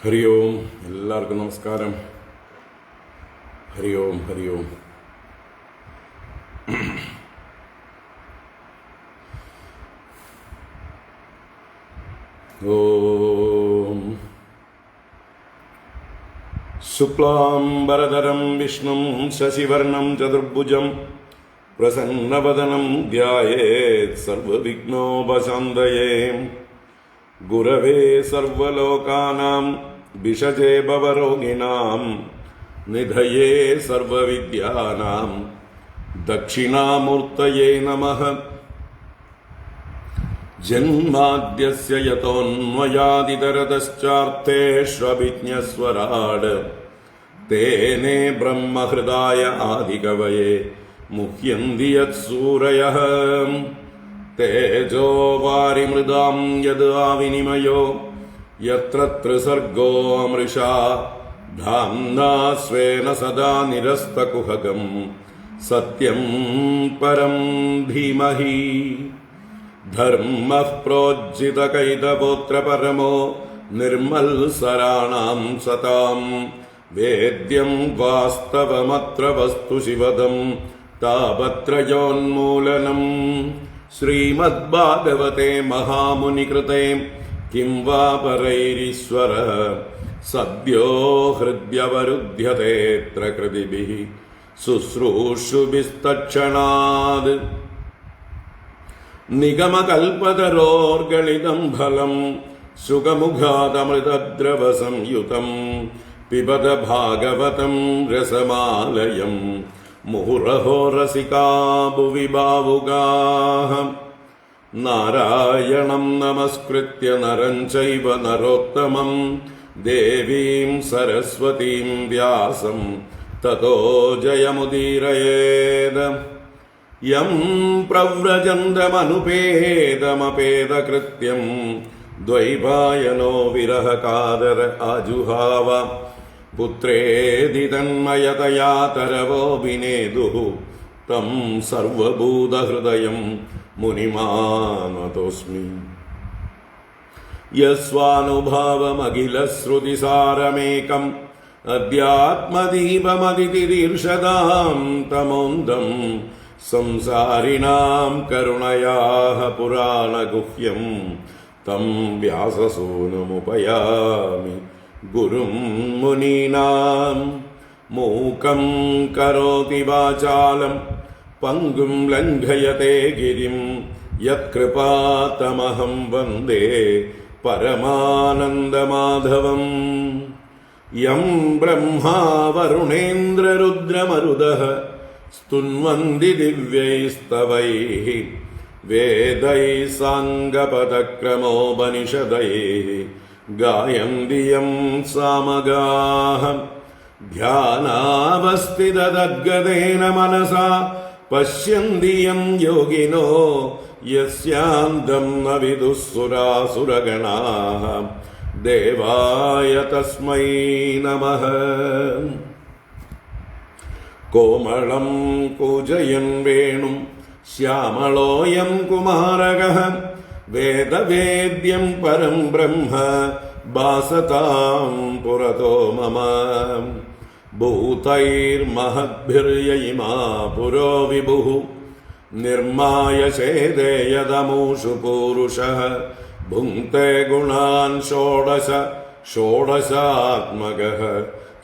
ഹരി ഓം. എല്ലാവർക്കും നമസ്കാരം. ഹരി ഓം, ഹരി ഓം. ഓം ശുക്ലാംബരധരം വിഷ്ണും ശശിവർണം ചതുർഭുജം പ്രസന്നവദനം ധ്യായേത് സർവവിഘ്നോപശാന്തയേ. ഗുരവേ സർവലോകാനാം ഭിഷജേ ഭവരോഗിണാം നിധയേ സർവവിദ്യാനാം ദക്ഷിണാമൂർത്തയേ നമഃ. ജന്മാദ്യസ്യ യതോന്മയാദിതരതശ്ചാർത്ഥേഷ്വഭിജ്ഞസ്വരാട് തേനേ ബ്രഹ്മഹൃദായ ആദികവയേ മുഹ്യന്തി യത്സൂരയഃ. തേജോ വാരിമൃതാം യദാ വിനിമയോ യത്ര ത്രിസർഗോ അമൃഷാ ധാംനാ സ്വേന സദാ നിരസ്തകുഹകം സത്യം പരം ധീമഹി. ധർമ്മഃ പ്രോജ്ജിതകൈതവോത്ര പരമോ നിർമ്മൽസരാണാം സതാം വേദ്യം വാസ്തവമത്ര വസ്തു ശിവദം താപത്രയോന്മൂലനം. ശ്രീമദ്ഭാഗവതേ മഹാമുനികൃതേ കിം വാ പരൈരീശ്വര സദ്യോ ഹൃദ്യവരുധ്യതേത്ര കൃതിഭിഃ ശുശ്രൂഷുഭിസ്തക്ഷണാത്. നിഗമകൽപതരോർഗളിതം ഫലം സുഖമുഖാദമൃതദ്രവസംയുതം പിബത ഭാഗവതം രസമാലയം മുഹുരഹോ രസികാ ഭുവി ഭാവുകാഃ. നാരായണം നമസ്കൃത്യ നരം ചൈവ നരോത്തമം ദേവീം സരസ്വതീം വ്യാസം തതോ ജയമുദീരയേത്. യം പ്രവ്രജന്തമനുപേതമപേതകൃത്യം ദ്വൈപായനോ വിരഹകാതര ആജുഹാവ. പുത്രേതി തന്മയതയാ തരവോഭിനേദുഃ തം സർവഭൂതഹൃദയം മുനിമാനതോസ്മി. യസ്വാനുഭാവമഖിലശ്രുതിസാരമേകം അധ്യാത്മദീപമതിതിദീർഷതാം തമോന്തം സംസാരിണാം കരുണയാഃ പുരാണഗുഹ്യം തം വ്യാസസൂനുമുപയാമി ഗുരും മുനീനാം. മൂകം കരോതി വാചാലം പങ്കും ലംഘയത്തെ ഗിരിം യത്കൃപാതമഹം വന്ദേ പരമാനന്ദമാധവം. യം ബ്രഹ്മാ വരുണേന്ദ്രരുദ്രമരുതഃ സ്തുന്വന്തി ദിവ്യൈസ്തവൈഃ വേദൈഃ സാംഗപദക്രമോപനിഷദൈഃ ഗായന്തി യം സാമഗാഃ. ധ്യാനാവസ്ഥിതതദ്ഗതേന മനസാ പശ്യന്തി യം യോഗിനോ യസ്യാന്തം ന വിദുഃ സുരാസുരഗണാഃ. ദേവായ തസ്മൈ നമഃ. കോമളം കൂജയൻ വേണും ശ്യാമളോയം കുമാരകഃ വേദവേദ്യം പരം ബ്രഹ്മ ഭാസതാം പുരതോ മമ. ഭൂതൈർമഹദ്ഭിർയയിമാ പുരോ വിഭുഃ നിർമ്മായ ചേദേയദമൂഷു പൂരുഷഃ. ഭുങ്ക്തേ ഗുണാൻ ഷോഡശ ഷോഡശാത്മകഃ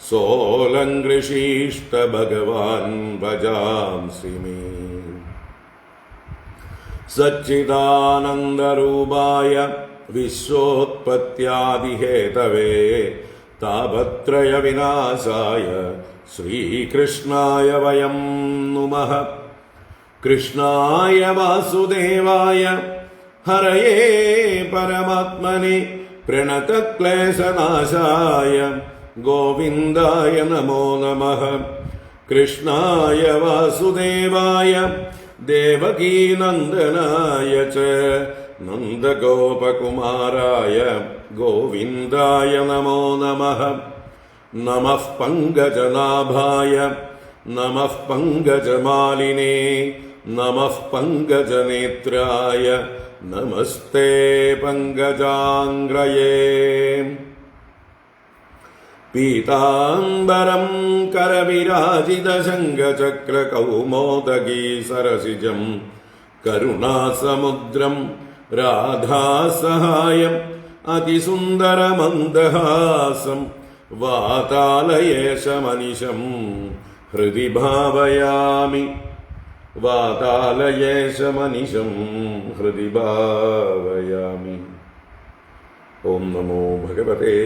സോലങ്കൃഷീഷ്ട ഭഗവാൻ ഭജാംസി മേ. സച്ചിദാനന്ദരൂപായ വിശ്വോത്പത്യാദിഹേതവേ താപത്രയ വിനാശായ ശ്രീകൃഷ്ണായ വയം നുമഃ. കൃഷ്ണായ വാസുദേവായ ഹരയേ പരമാത്മനെ പ്രണതക്ലേശനാശായ ഗോവിന്ദായ നമോ നമഃ. കൃഷ്ണായ വാസുദേവായ ദേവകീനന്ദനായ ച നന്ദഗോപകുമാരായ ഗോവിന്ദായ നമോ നമഃ. നമഃ പങ്കജനാഭായ നമഃ പങ്കജമാലിനേ നമഃ പങ്കജനേത്രായ നമസ്തേ പങ്കജാംഗ്രയേ. പീതാംബരം കരവിരാജിതശങ്കചക്രകൗമോദഗീ സരസിജം കരുണാസമുദ്രം രാധാസഹായം അതിസുന്ദരമന്ദഹാസം വാതാലയേശമനിശം ഹൃദി ഭാവയാമി വാതാലയേശമനിശം ഹൃദി ഭാവയാമി. ഓം നമോ ഭഗവതേ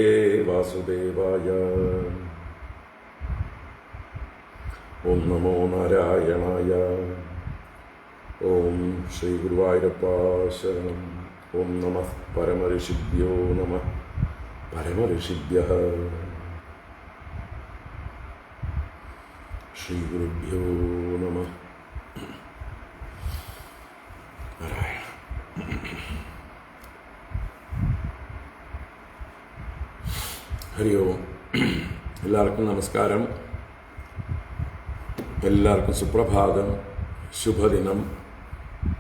വാസുദേവായ. ഓം നമോ നാരായണായ. ഓം ശ്രീ ഗുരുവായൂരപ്പ ശരണം. ഓം നമഃ പരമഋഷിഭ്യോ നമഃ പരമഋഷിഭ്യഃ. ശ്രീ ഗുരുഭ്യോ നമഃ. നാരായണ. ഹരി ഓം. എല്ലാവർക്കും നമസ്കാരം. എല്ലാവർക്കും സുപ്രഭാതം, ശുഭദിനം.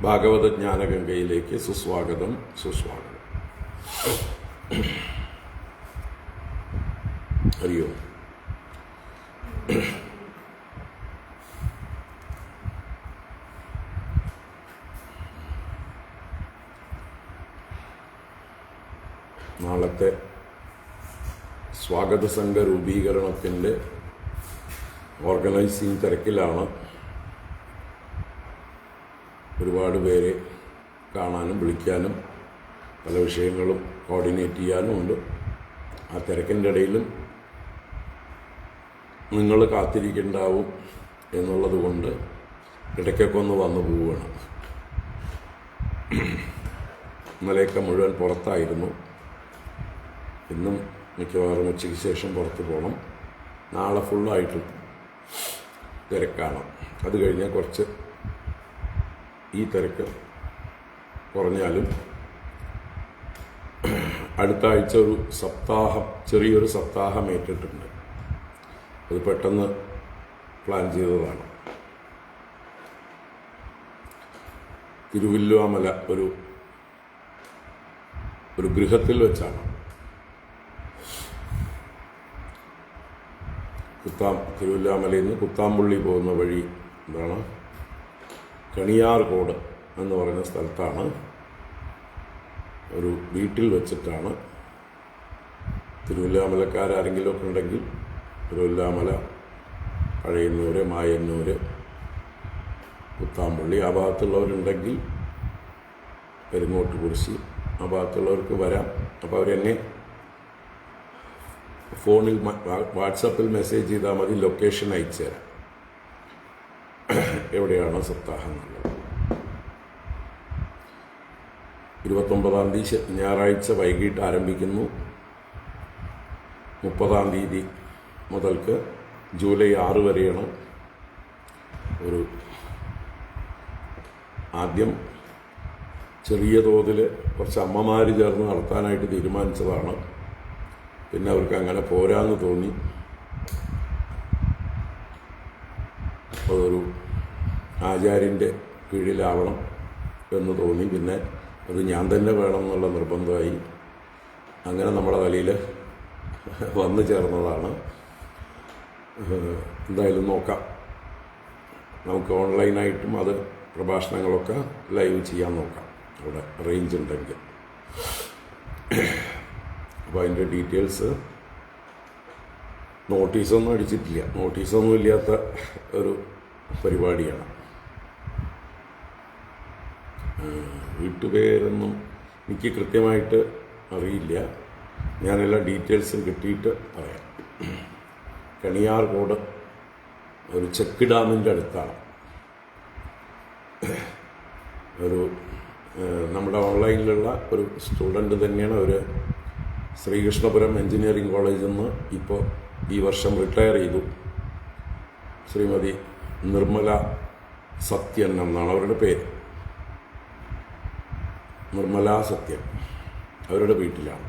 ഭാഗവത ജ്ഞാനഗംഗയിലേക്ക് സുസ്വാഗതം, സുസ്വാഗതം. ഹരി ഓം. നാളത്തെ സ്വാഗത സംഘ രൂപീകരണത്തിൻ്റെ ഓർഗനൈസിങ് തിരക്കിലാണ്. ഒരുപാട് പേരെ കാണാനും വിളിക്കാനും പല വിഷയങ്ങളും കോർഡിനേറ്റ് ചെയ്യാനും ഉണ്ട്. ആ തിരക്കിൻ്റെ ഇടയിലും നിങ്ങൾ കാത്തിരിക്കുന്നുണ്ടാവും എന്നുള്ളത് കൊണ്ട് ഇടയ്ക്കൊക്കെ ഒന്ന് വന്നു പോവുകയാണ്. ഇന്നലെയൊക്കെ മുഴുവൻ പുറത്തായിരുന്നു. ഇന്നും മിക്കവാറും ഉച്ചയ്ക്ക് ശേഷം പുറത്ത് പോകണം. നാളെ ഫുള്ളായിട്ടും തിരക്കാണ്. അത് കഴിഞ്ഞാൽ കുറച്ച് ഈ തിരക്ക് കുറഞ്ഞാലും അടുത്ത ആഴ്ച ഒരു സപ്താഹം, ചെറിയൊരു സപ്താഹം ഏറ്റിട്ടുണ്ട്. അത് പെട്ടെന്ന് പ്ലാൻ ചെയ്തതാണ്. തിരുവല്ലുവാമല ഒരു ഗൃഹത്തിൽ വെച്ചാണ്. തിരുവല്ലാമലയിൽ നിന്ന് കുത്താമ്പുള്ളി പോകുന്ന വഴി എന്താണ്, കണിയാർകോട് എന്ന് പറയുന്ന സ്ഥലത്താണ്. ഒരു വീട്ടിൽ വെച്ചിട്ടാണ്. തിരുവല്ലാമലക്കാരെങ്കിലും ഒക്കെ ഉണ്ടെങ്കിൽ തിരുവല്ലാമല, പഴയന്നൂർ, മായന്നൂർ, കുത്താമ്പുള്ളി ആ ഭാഗത്തുള്ളവരുണ്ടെങ്കിൽ പെരുങ്ങോട്ടുകുറിശി ആ ഭാഗത്തുള്ളവർക്ക് വരാം. അപ്പോൾ അവരെന്നെ ഫോണിൽ വാട്സപ്പിൽ മെസ്സേജ് ചെയ്താൽ മതി, ലൊക്കേഷൻ അയച്ചു തരാം എവിടെയാണ് സപ്താഹം എന്നുള്ളത്. 29-ാം തീയതി ഞായറാഴ്ച വൈകിട്ട് ആരംഭിക്കുന്നു. 30-ാം തീയതി മുതൽക്ക് ജൂലൈ 6 വരെയാണ്. ആദ്യം ചെറിയ തോതിൽ കുറച്ച് അമ്മമാർ ചേർന്ന് നടത്താനായിട്ട് തീരുമാനിച്ചതാണ്. പിന്നെ അവർക്ക് അങ്ങനെ പോരാന്ന് തോന്നി. അതൊരു ആചാര്യൻ്റെ കീഴിലാവണം എന്ന് തോന്നി. പിന്നെ അത് ഞാൻ തന്നെ വേണം എന്നുള്ള നിർബന്ധമായി. അങ്ങനെ നമ്മുടെ തലയിൽ വന്നു ചേർന്നതാണ്. എന്തായാലും നോക്കാം. നമുക്ക് ഓൺലൈനായിട്ടും അത് പ്രഭാഷണങ്ങളൊക്കെ ലൈവ് ചെയ്യാൻ നോക്കാം, അവിടെ റേഞ്ച് ഉണ്ടെങ്കിൽ. അപ്പോൾ അതിൻ്റെ ഡീറ്റെയിൽസ് നോട്ടീസൊന്നും അടിച്ചിട്ടില്ല. നോട്ടീസൊന്നും ഇല്ലാത്ത ഒരു പരിപാടിയാണ്. വീട്ടുപേരൊന്നും എനിക്ക് കൃത്യമായിട്ട് അറിയില്ല. ഞാനെല്ലാ ഡീറ്റെയിൽസും കിട്ടിയിട്ട് പറയാം. കണിയാർകോട് ഒരു ചെക്ക് ഡാമിൻ്റെ അടുത്താണ്. നമ്മുടെ ഓൺലൈനിലുള്ള ഒരു സ്റ്റുഡൻറ്റ് തന്നെയാണ്. ശ്രീകൃഷ്ണപുരം എഞ്ചിനീയറിംഗ് കോളേജിൽ നിന്ന് ഇപ്പോൾ ഈ വർഷം റിട്ടയർ ചെയ്തു. ശ്രീമതി നിർമ്മല സത്യൻ എന്നാണ് അവരുടെ പേര്. നിർമ്മല സത്യൻ അവരുടെ വീട്ടിലാണ്.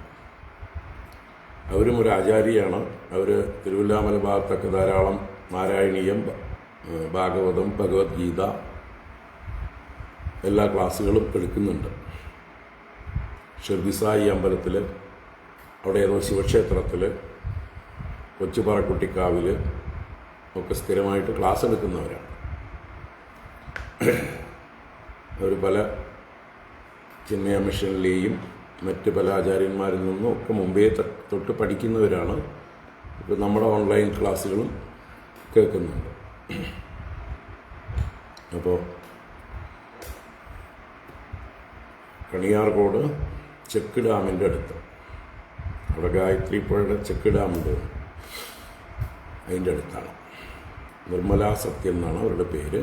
അവരും ഒരു ആചാര്യയാണ്. അവർ തിരുവല്ലാമല ഭാഗത്തൊക്കെ ധാരാളം നാരായണീയം, ഭാഗവതം, ഭഗവത്ഗീത എല്ലാ ക്ലാസ്സുകളും എടുക്കുന്നുണ്ട്. ഷിർദിസായി അമ്പലത്തിൽ, അവിടെ ഏതോ ശിവക്ഷേത്രത്തിൽ കൊച്ചുപറക്കുട്ടിക്കാവിൽ ഒക്കെ സ്ഥിരമായിട്ട് ക്ലാസ് എടുക്കുന്നവരാണ്. അവർ പല ചിന്മയ മിഷനിലെയും മറ്റ് പല ആചാര്യന്മാരിൽ നിന്നും ഒക്കെ മുമ്പേ തൊട്ട് പഠിക്കുന്നവരാണ്. ഇപ്പോൾ നമ്മുടെ ഓൺലൈൻ ക്ലാസ്സുകളും കേൾക്കുന്നുണ്ട്. അപ്പോൾ കണിയാർകോട് ചെക്ക് ഡാമിൻ്റെ അടുത്ത്, അവിടെ ഗായത്രി പുഴയുടെ ചെക്ക് ഡാമുണ്ട്, അതിൻ്റെ അടുത്താണ്. നിർമ്മല സത്യം എന്നാണ് അവരുടെ പേര്.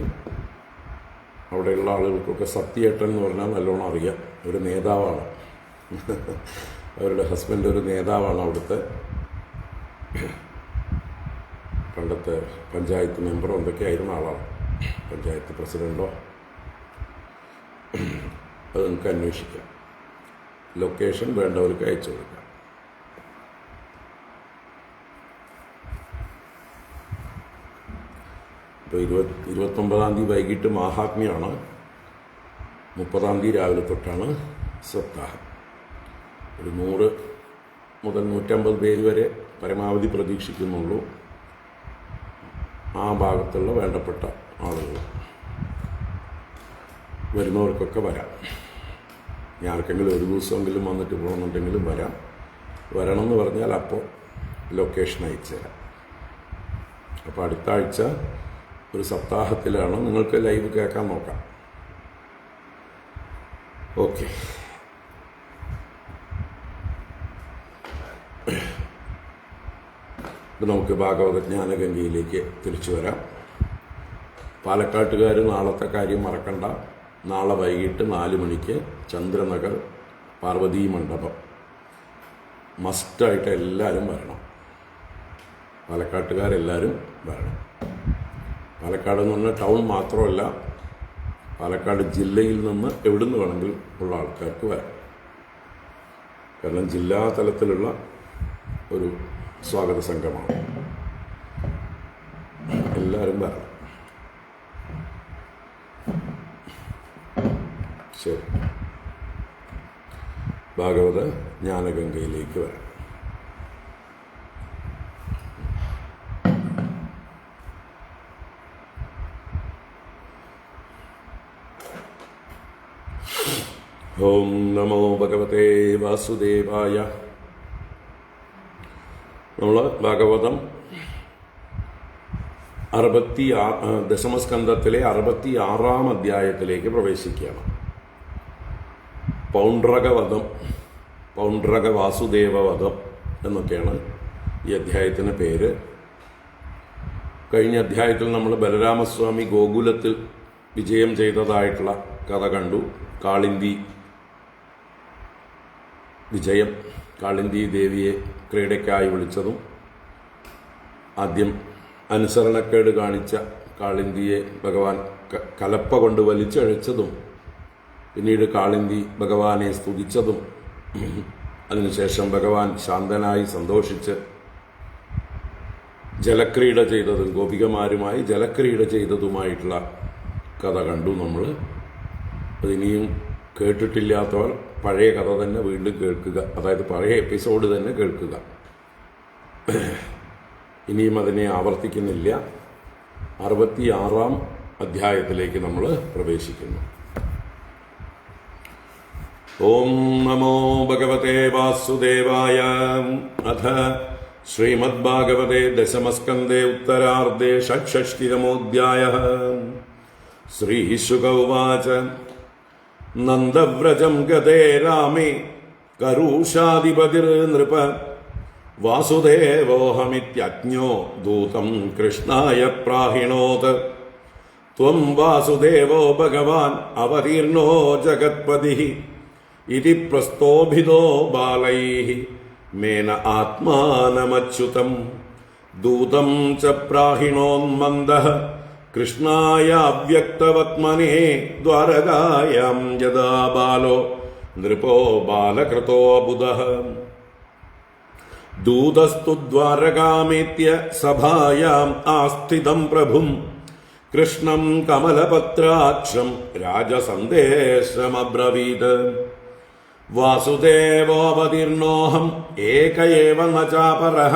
അവിടെയുള്ള ആളുകൾക്കൊക്കെ സത്യേട്ടൻ എന്ന് പറഞ്ഞാൽ നല്ലോണം അറിയാം. ഒരു നേതാവാണ്, അവരുടെ ഹസ്ബൻഡ് ഒരു നേതാവാണ്. അവിടുത്തെ പണ്ടത്തെ പഞ്ചായത്ത് മെമ്പറോ എന്തൊക്കെയായിരുന്ന ആളാണ്, പഞ്ചായത്ത് പ്രസിഡൻറ്റോ. അത് നിങ്ങൾക്ക് അന്വേഷിക്കാം. ലൊക്കേഷൻ വേണ്ടവർക്ക് അയച്ചു കൊടുക്കാം. ഇപ്പോൾ 29-ാം തീയതി വൈകിട്ട് മാഹാത്മ്യമാണ്. 30-ാം തീയതി രാവിലെ തൊട്ടാണ് സപ്താഹം. ഒരു 100 മുതൽ 150 പേര് വരെ പരമാവധി പ്രതീക്ഷിക്കുന്നുള്ളൂ. ആ ഭാഗത്തുള്ള വേണ്ടപ്പെട്ട ആളുകൾ വരുന്നവർക്കൊക്കെ വരാം. ഇനി ആർക്കെങ്കിലും ഒരു ദിവസമെങ്കിലും വന്നിട്ട് പോകണമെന്നുണ്ടെങ്കിലും വരാം. വരണമെന്ന് പറഞ്ഞാൽ അപ്പോൾ ലൊക്കേഷൻ അയച്ചു തരാം. അപ്പോൾ അടുത്ത ആഴ്ച ഒരു സപ്താഹത്തിലാണ്. നിങ്ങൾക്ക് ലൈവ് കേൾക്കാൻ നോക്കാം. ഓക്കെ. ഇപ്പം നമുക്ക് ഭാഗവത ജ്ഞാനഗംഗയിലേക്ക് തിരിച്ചു വരാം. പാലക്കാട്ടുകാർ നാളത്തെ കാര്യം മറക്കണ്ട. നാളെ വൈകിട്ട് 4 മണിക്ക് ചന്ദ്രനഗർ പാർവതീ മണ്ഡപം മസ്റ്റായിട്ട് എല്ലാവരും വരണം. പാലക്കാട്ടുകാരെല്ലാവരും വരണം. പാലക്കാട് എന്ന് പറഞ്ഞാൽ ടൗൺ മാത്രമല്ല, പാലക്കാട് ജില്ലയിൽ നിന്ന് എവിടുന്ന് വേണമെങ്കിലും ഉള്ള ആൾക്കാർക്ക് വരാം. കാരണം ജില്ലാ തലത്തിലുള്ള ഒരു സ്വാഗത സംഘമാണ്. എല്ലാവരും വരണം. ശരി, ഭാഗവത ജ്ഞാനഗംഗയിലേക്ക് വരാം. ഓം നമോ ഭഗവതേ വാസുദേവായ. നമ്മൾ ഭാഗവതം 10-ാം അധ്യായത്തിലേക്ക് പ്രവേശിക്കുകയാണ്. പൗണ്ഡ്രകവധം, പൗണ്ഡ്രക വാസുദേവവധം എന്നൊക്കെയാണ് ഈ അധ്യായത്തിന് പേര്. കഴിഞ്ഞ അധ്യായത്തിൽ നമ്മൾ ബലരാമസ്വാമി ഗോകുലത്തിൽ വിജയം ചെയ്തതായിട്ടുള്ള കഥ കണ്ടു. കാളിന്തി വിജയം, കാളിന്തി ദേവിയെ ക്രീഡയ്ക്കായി വിളിച്ചതും, ആദ്യം അനുസരണക്കേട് കാണിച്ച കാളിന്തിയെ ഭഗവാൻ കലപ്പ കൊണ്ട് വലിച്ചഴച്ചതും, പിന്നീട് കാളിന്തി ഭഗവാനെ സ്തുതിച്ചതും, അതിനുശേഷം ഭഗവാൻ ശാന്തനായി സന്തോഷിച്ച് ജലക്രീഡ ചെയ്തതും, ഗോപികമാരുമായി ജലക്രീഡ ചെയ്തതുമായിട്ടുള്ള കഥ കണ്ടു നമ്മൾ. അതിനിയും കേട്ടിട്ടില്ലാത്തവർ പഴയ കഥ തന്നെ വീണ്ടും കേൾക്കുക, അതായത് പഴയ എപ്പിസോഡ് തന്നെ കേൾക്കുക. ഇനിയും അതിനെ ആവർത്തിക്കുന്നില്ല. 66-ാം അധ്യായത്തിലേക്ക് നമ്മൾ പ്രവേശിക്കുന്നു. ഓം നമോ ഭഗവതേ വാസുദേവായ. അഥ ശ്രീമദ്ഭാഗവതേ ദശമസ്കന്ധേ ഉത്തരാർദ്ധേ ഷഡ്ഷഷ്ടിതമോऽധ്യായഃ. ശ്രീശുക ഉവാച. നന്ദവ്രജം ഗതേ രാമേ കരൂഷാധിപതിർനൃപ വാസുദേവോഹമിത്യജ്ഞോ ദൂതം കൃഷ്ണായ പ്രാഹിണോത്. ത്വം വാസുദേവോ ഭഗവാൻ അവതീർണോ ജഗത്പതിഃ ഇതി പ്രസ്തോഭിതോ ബാലൈഃ മേന ആത്മാനമച്യുതം. ദൂതം ച പ്രാഹിണോന്മന്ദഃ കൃഷ്ണായ അവ്യക്തവത്മനേ ദ്വാരകായാം യദാ ബാലോ നൃപോ ബാലകൃതോ ബുധഃ. ദൂതസ്തു ദ്വാരകാമേത്യ സഭായാം ആസ്ഥിതം പ്രഭും കൃഷ്ണം കമലപത്രാക്ഷം രാജസന്ദേശമബ്രവീത്. വാസുദേവോപതീർണോഹം ഏക ഏവ ന ചാപരഃ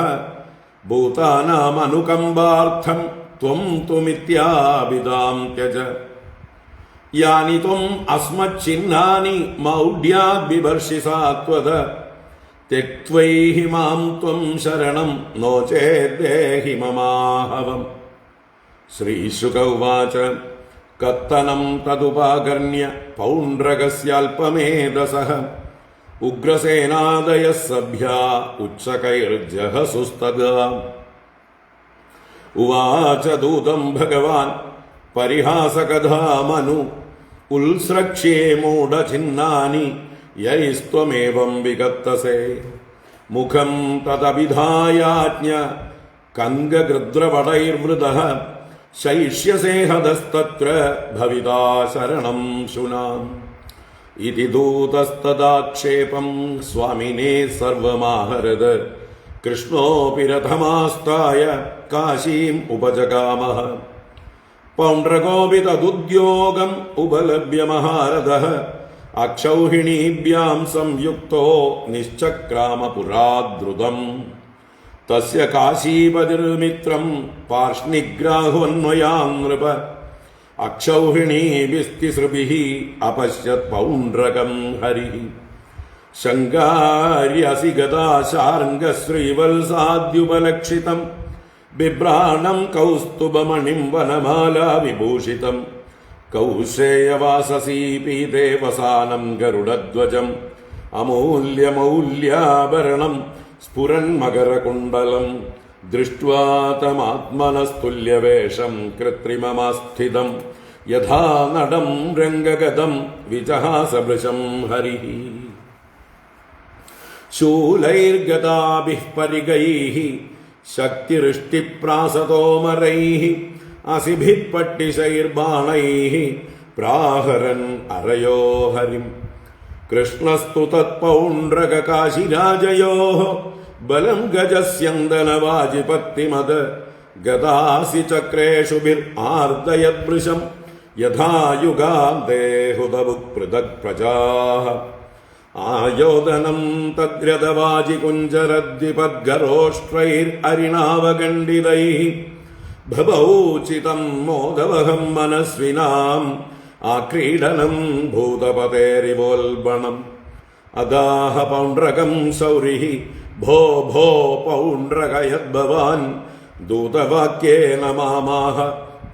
ഭൂതാനാമനുകമ്പാർത്ഥം ത്വം തുമിത്യാഭിതാം ത്യജ. യാനി ത്വം അസ്മച്ഛിന്നാനി മൗഢ്യാദ് ബിഭർഷി സാത്വത. ത്യക്ത്വൈഹി മാം ത്വം ശരണം നോ ചേദ്ദേഹി മമാഹവം. ശ്രീശുക ഉവാച കത്തനം തദുപാകർണ്യ പൗണ്ഡ്രകസ്യാൽപമേധസഃ ഉഗ്രസേനാദയഃ സഭ്യാ ഉച്ഛകൈർജഹസുസ്തദാ. ഉവാച ദൂതം ഭഗവാൻ പരിഹാസകഥാമനു ഉത്സ്രക്ഷ്യേ മൂഢഛിന്നാനി യൈസ്ത്വമേവം വികത്തസേ. മുഖം തദഭിധായാജ്ഞ കങ്കഗൃദ്രവടൈർവൃതഃ ശൈഷ്യസേ ഹതസ്തത്ര ഭവിതാ ശരണം ശുനാം. ഇതി ദൂതസ്തദാക്ഷേപം സ്വാമിനേ സർവമാഹരത്. കൃഷ്ണോപി രഥമാസ്ഥായ കാശീം ഉപജഗാമഃ. പൗണ്ഡ്രകോപി തദുദ്യോഗം ഉപലഭ്യ മഹാരഥഃ. അക്ഷൗഹിണീഭ്യാം സംയുക്തോ നിശ്ചക്രാമ പുരാദ്രുതം. തസ്യ കാശീപതിർമിത്രം പാർഷ്ണിഗ്രാഹോന്മയാ നൃപ. അക്ഷൗഹിണീഭിസ്തിസൃഭിഃ അപശ്യത് പൗണ്ഡ്രകം ഹരിഃ. ശങ്കാര്യസി ഗദാശാർംഗശ്രീവത്സാദ്യുപലക്ഷിതം. ബിഭ്രാണം കൗസ്തുഭമണിം വനമാലാ വിഭൂഷിതം. കൗശേയവാസസീ പീതേ വസാനം ഗരുഡധ്വജം. അമൂല്യമൗല്യാഭരണം സ്ഫുരന്മകരകുണ്ഡലം. ദൃഷ്ട്വാ തമാത്മനസ്തുല്യവേഷം കൃത്രിമമാസ്ഥിതം. യഥാ നടം രംഗഗതം വിജഹാസഭൃശം ഹരിഃ. ശൂലൈർഗദാഭിഃ പരിഗൈഃ ശക്തിരിഷ്ടിപ്രാസതോമരൈഃ. അസിഭിഃ പട്ടിശൈർബാണൈഃ പ്രാഹരൻ അരയോ ഹരിം. കൃഷ്ണസ്തു തത്പൗണ്ഡ്രകകാശിരാജയോഃ ബലം ഗജസ്യന്തനവാജിപത്തിമത്. ഗദാസി ചക്രേഷുഭിർ ആർദ്ദയദ്ഭൃശം യഥാ യുഗാന്തേ ഹുതഭുക് പൃഥക് പ്രജാഃ. ആയോധനം തദ്രതവാജികുഞ്ചരദ്വിപദ്ഗരോഷ്ട്രൈരരിണാവഖണ്ഡിതൈഃ. ഭവൗചിതം മോദവഹം മനസ്വിനാം ആക്രീഡനം ഭൂതപതേരിവോൽബണം. അദാഹ പൗണ്ഡ്രകം ശൗരിഃ ഭോ ഭോ പൗണ്ഡ്രകയദ്ഭവാൻ. ദൂതവാക്യേന മാമാഹ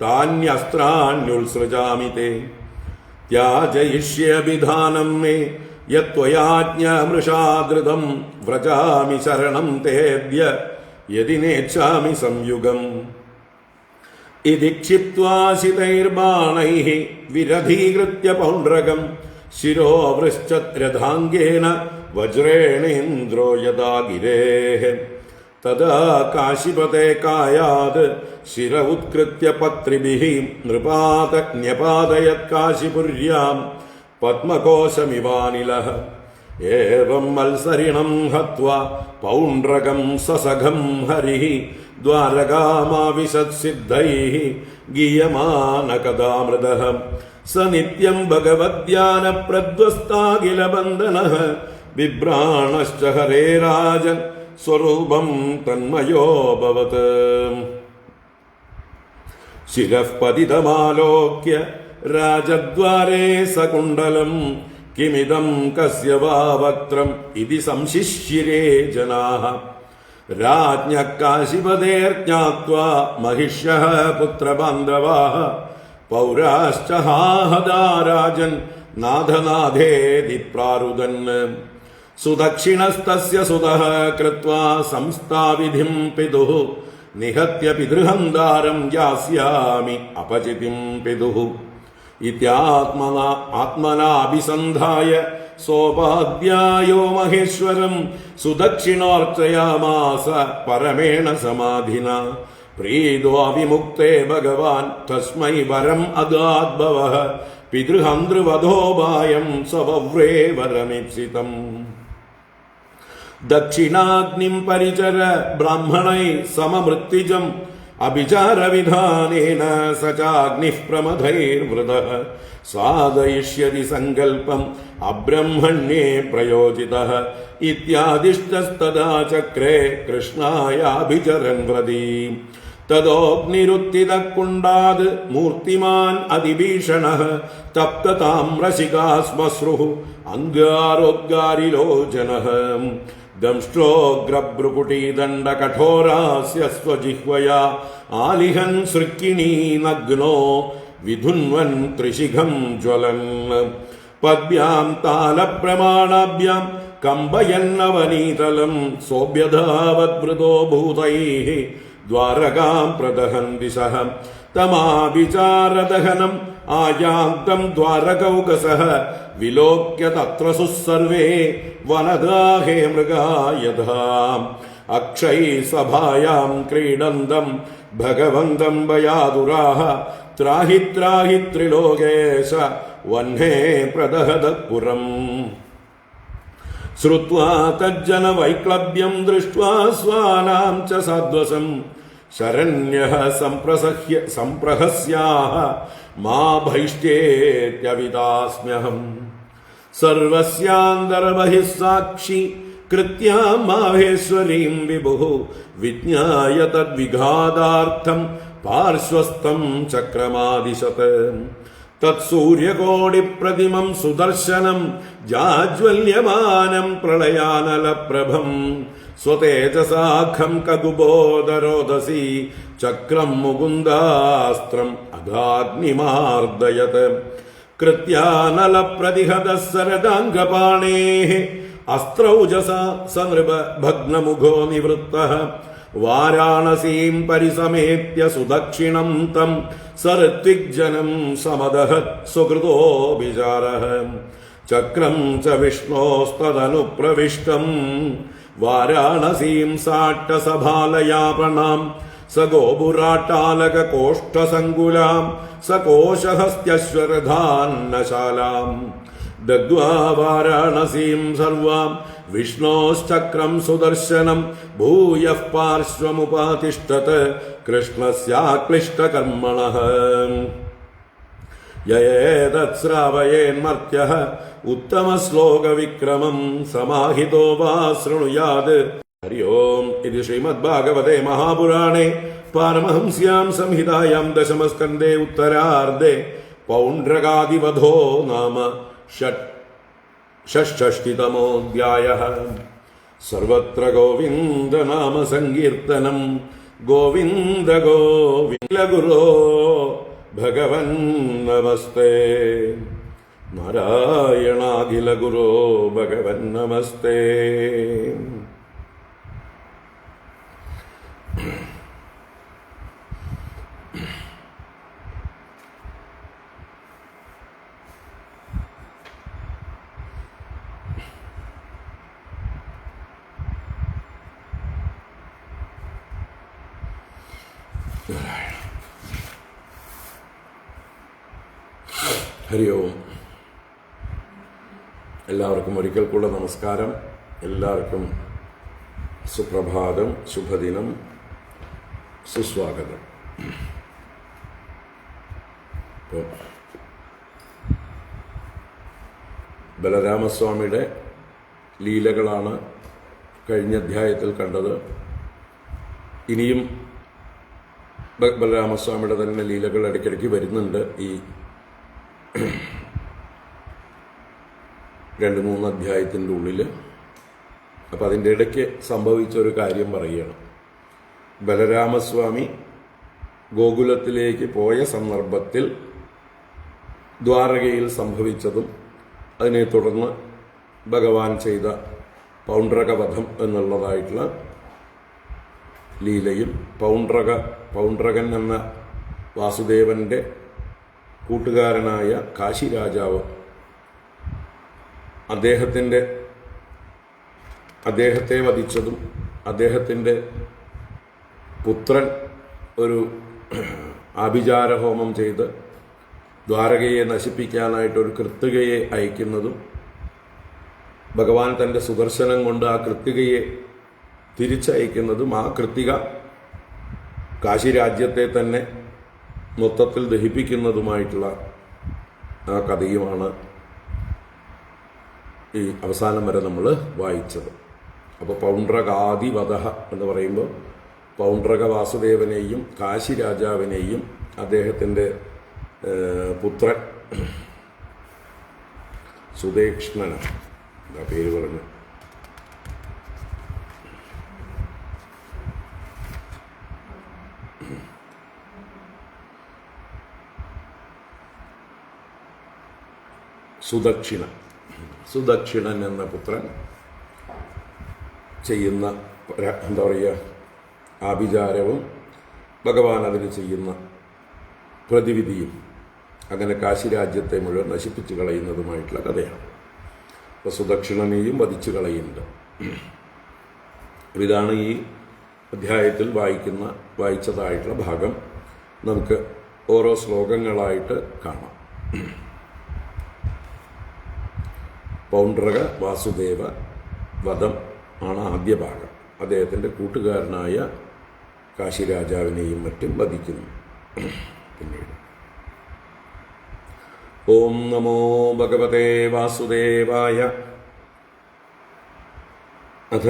താന്യസ്ത്രാണ്യുത്സൃജാമി തേ. ത്യാജയിഷ്യഭിധാനം മേ യത്വയാജ്ഞമൃഷാദൃതം. വ്രജാമി ശരണം തേദ്യ യദി നേച്ഛാമി സംയുഗം. ഇതി ക്ഷിപ്ത്വാശിതൈർബാണൈഃ വിരധീകൃത്യ പൗണ്ഡ്രകം. ശിരോ വൃശ്ചത്രധാംഗേന വജ്രേണേന്ദ്രോ യഥാ ഗിരേഃ. തദാ കാശിപതേ കായാത് ശിര ഉത്കൃത്യ പത്രിഭിഃ. നൃപാതജ്ഞപാതയത് കാശിപുര്യാം പത്മകോശമിവാനിലഃ. ഏവം മത്സരിണം ഹത്വാ പൗണ്ഡ്രകം സസഖം ഹരിഃ. ദ്വാരകാമാവിശത് സിദ്ധൈഃ ഗീയമാനകഥാമൃതഃ. സ നിത്യം ഭഗവദ്ധ്യാന പ്രധ്വസ്താഖിലബന്ധനഃ. ബിഭ്രാണശ്ച ഹരേരാജൻ സ്വരൂപം തന്മയോഭവത്. ശിരഃ പതിതമാലോക്യ രാജദ്വാരേ സകുണ്ഡലം. കിമിദം കസ്യ വാ വക്ത്രം ഇതി സംശിശ്യിരേ ജനാഃ. രാജ്ഞഃ കാശിപതേർജ്ഞാത്വാ മഹിഷ്യഃ പുത്രബാന്ധവാഃ. പൗരാശ്ച ഹാഹദാ രാജൻ നാഥനാഥേതി പ്രാരുദൻ. സുദക്ഷിണസ്തസ്യ സുതഃ കൃത്വാ സംസ്ഥാവിധിം പിതുഃ. നിഹത്യ പിതൃഹന്താരം യാസ്യാമി അപചിതിം പിതുഃ. ഇത്യാത്മനാഭിസന്ധായ സോപാദ്യായോ മഹേശ്വരം. സുദക്ഷിണോർച്ചയാമാസ പരമേണ സമാധിന. പ്രീതോ വിമുക്തേ ഭഗവാൻ തസ്മൈ വരം അദാദ്ഭവഃ. പിതൃഹന്തൃവധോപായം സ്വവ്രേ വരമീപ്സിതം. ദക്ഷിണാഗ്നിം പരിചര ബ്രാഹ്മണൈ സമമൃത്യുജം. അഭിചാരവിധാനേന സചാഗ്നിഃ പ്രമഥൈർവൃതഃ സ്വാദയിഷ്യതി സങ്കൽപ്പം അബ്രഹ്മണ്യേ പ്രയോജിതഃ ഇത്യാദിഷ്ടസ്തദാ ചക്രേ കൃഷ്ണായാഭിചരൻ പ്രതി തദോഗ്നിരുത്തിതക്കുണ്ടാത് മൂർത്തിമാൻ അതിഭീഷണഃ തപ്തതാമ്രശിഖാശ്മശ്രുഃ അംഗാരോദ്ഗാരിലോചനഃ ദംഷ്ട്രോഗ്രഭ്രുകുടീദണ്ഡകഠോരാസ്യ സ്വജിഹ്വയാ ആലിഹൻ സൃക്കിണീ നഗ്നോ വിധുൻവൻ ത്രിശിഖം ജ്വലൻ പദ്ഭ്യാം താലപ്രമാണാഭ്യാം കമ്പയന്നവനീതലം സോഭ്യധാവദ്വൃതോ ഭൂതൈഃ ദ്വാരകാം പ്രദഹൻ ദിശഃ തമാഭിചാരദഹനം ആയാന്തം ദ്വാരകൗകസഃ വിലോക്യ തത്ര സുസർവേ വനദാഹേ മൃഗായഥാ അക്ഷൈ സഭായാം ക്രീഡന്തം ഭഗവന്തം ഭയാതുരാഃ ത്രാഹി ത്രാഹി ത്രിലോകേശ വഹ്നേ പ്രദഹദഃ പുരം ശ്രുത്വാ തജ്ജനവൈക്ലഭ്യം ദൃഷ്ട്വാ സ്വാനാം ച സാധ്വസം ശരണ്യഃ സംപ്രഹസ്യാഃ മാ ഭൈഷ്ട്യേത്യവിതാസ്മ്യഹം സർവസ്യാന്തർബഹിഃ സാക്ഷി കൃത്യാം മാഹേശ്വരീം വിഭുഃ വിജ്ഞായ തദ്വിഘാതാർത്ഥം പാർശ്വസ്ഥം ചക്രമാദിശത് തത്സൂര്യകോടിപ്രതിമം സുദർശനം ജാജ്വല്യമാനം പ്രളയാനലപ്രഭം സ്വതേജസാഖം കകുബോധരോദസി ചക്രം മുകുന്ദാസ്ത്രം അഗാഗ്നിമാർദയത് കൃത്യാനലപ്രതിഹതഃ സരദാംഗപാണേഃ അസ്ത്രൗജസാ സനൃപ ഭഗ്നമുഖോ നിവൃത്തഃ വാരാണസീം പരിസമേത്യ സുദക്ഷിണം തം സഋത്വിഗ്ജനം സമദഹത് സുകൃതോഭിചാരഃ ചക്രം ച വിഷ്ണോസ്തദനുപ്രവിഷ്ടം വാരാണസീം സാട്ടസഭാലയാപണാം സ ഗോപുരാട്ടാലകോഷ്ഠസങ്കുലാം സ കോശഹസ്ത്യശ്വരധാന്നശാലാം ദഗ്ധ്വാ വാരാണസീം സർവാം വിഷ്ണോശ്ചക്രം സുദർശനം ഭൂയഃ പാർശ്വമുപാതിഷ്ഠത് കൃഷ്ണസ്യാക്ലിഷ്ടകർമ്മണഃ യേതത് ശ്രാവയേന്മർത്യഃ ഉത്തമശ്ലോകവിക്രമം സമാഹിതോ വാ ശൃണുയാത്. ഹരി ഓം. ഇത് ശ്രീമദ്ഭാഗവതേ മഹാപുരാണേ പാരമഹംസ്യാം സംഹിതായാം ദശമസ്കന്ധേ ഉത്തരാർദ്ധേ പൗണ്ഡ്രകാദിവധോ നാമ षष्ठीतमोऽध्यायः. सर्वत्र गोविन्दनाम सङ्कीर्तनं गोविन्द गोविन्द गुरो भगवन् नमस्ते नारायणाखिल गुरो भगवन् नमस्ते. ഹരി ഓം. എല്ലാവർക്കും ഒരിക്കൽ കൂടെ നമസ്കാരം. എല്ലാവർക്കും സുപ്രഭാതം, ശുഭദിനം, സുസ്വാഗതം. ഇപ്പോൾ ബലരാമസ്വാമിയുടെ ലീലകളാണ് കഴിഞ്ഞ അധ്യായത്തിൽ കണ്ടത്. ഇനിയും ബലരാമസ്വാമിയുടെ തന്നെ ലീലകൾ ഇടയ്ക്കിടയ്ക്ക് വരുന്നുണ്ട് ഈ 2-3 അധ്യായത്തിൻ്റെ ഉള്ളിൽ. അപ്പം അതിൻ്റെ ഇടയ്ക്ക് സംഭവിച്ചൊരു കാര്യം പറയുകയാണ്. ബലരാമസ്വാമി ഗോകുലത്തിലേക്ക് പോയ സന്ദർഭത്തിൽ ദ്വാരകയിൽ സംഭവിച്ചതും അതിനെ തുടർന്ന് ഭഗവാൻ ചെയ്ത പൗണ്ഡ്രകവധം എന്നുള്ളതായിട്ടുള്ള ലീലയും പൗണ്ഡ്രകൻ എന്ന വാസുദേവൻ്റെ കൂട്ടുകാരനായ കാശി രാജാവ് അദ്ദേഹത്തെ വധിച്ചതും അദ്ദേഹത്തിൻ്റെ പുത്രൻ ഒരു ആഭിചാരഹോമം ചെയ്ത് ദ്വാരകയെ നശിപ്പിക്കാനായിട്ടൊരു കൃത്തികയെ അയക്കുന്നതും ഭഗവാൻ തൻ്റെ സുദർശനം കൊണ്ട് ആ കൃത്തികയെ തിരിച്ചയക്കുന്നതും ആ കൃത്തിക കാശി രാജ്യത്തെ തന്നെ മൊത്തത്തിൽ ദഹിപ്പിക്കുന്നതുമായിട്ടുള്ള ആ കഥയുമാണ് ഈ അവസാനം വരെ നമ്മൾ വായിച്ചത്. അപ്പോൾ പൗണ്ഡ്രകാദിവധ എന്ന് പറയുമ്പോൾ പൗണ്ഡ്രക വാസുദേവനെയും കാശി രാജാവിനെയും അദ്ദേഹത്തിൻ്റെ പുത്രൻ സുദേക്ഷ്ണന എന്താ പേര് പറഞ്ഞു, സുദക്ഷിണൻ എന്ന പുത്രൻ ചെയ്യുന്ന എന്താ പറയുക ആഭിചാരവും ഭഗവാൻ അതിന് ചെയ്യുന്ന പ്രതിവിധിയും അങ്ങനെ കാശി രാജ്യത്തെ മുഴുവൻ നശിപ്പിച്ചു കളയുന്നതുമായിട്ടുള്ള കഥയാണ്. അപ്പോൾ സുദക്ഷിണനെയും വധിച്ചു കളയുന്നുണ്ട്. ഇതാണ് ഈ അധ്യായത്തിൽ വായിച്ചതായിട്ടുള്ള ഭാഗം. നമുക്ക് ഓരോ ശ്ലോകങ്ങളായിട്ട് കാണാം. പൗണ്ഡ്രക വാസുദേവ വധം ആണ് ആദ്യ ഭാഗം. അദ്ദേഹത്തിൻ്റെ കൂട്ടുകാരനായ കാശി രാജാവിനെയും മറ്റും വധിക്കുന്നു. പിന്നീട് ഓം നമോ ഭഗവതേ വാസുദേവായ. അഥ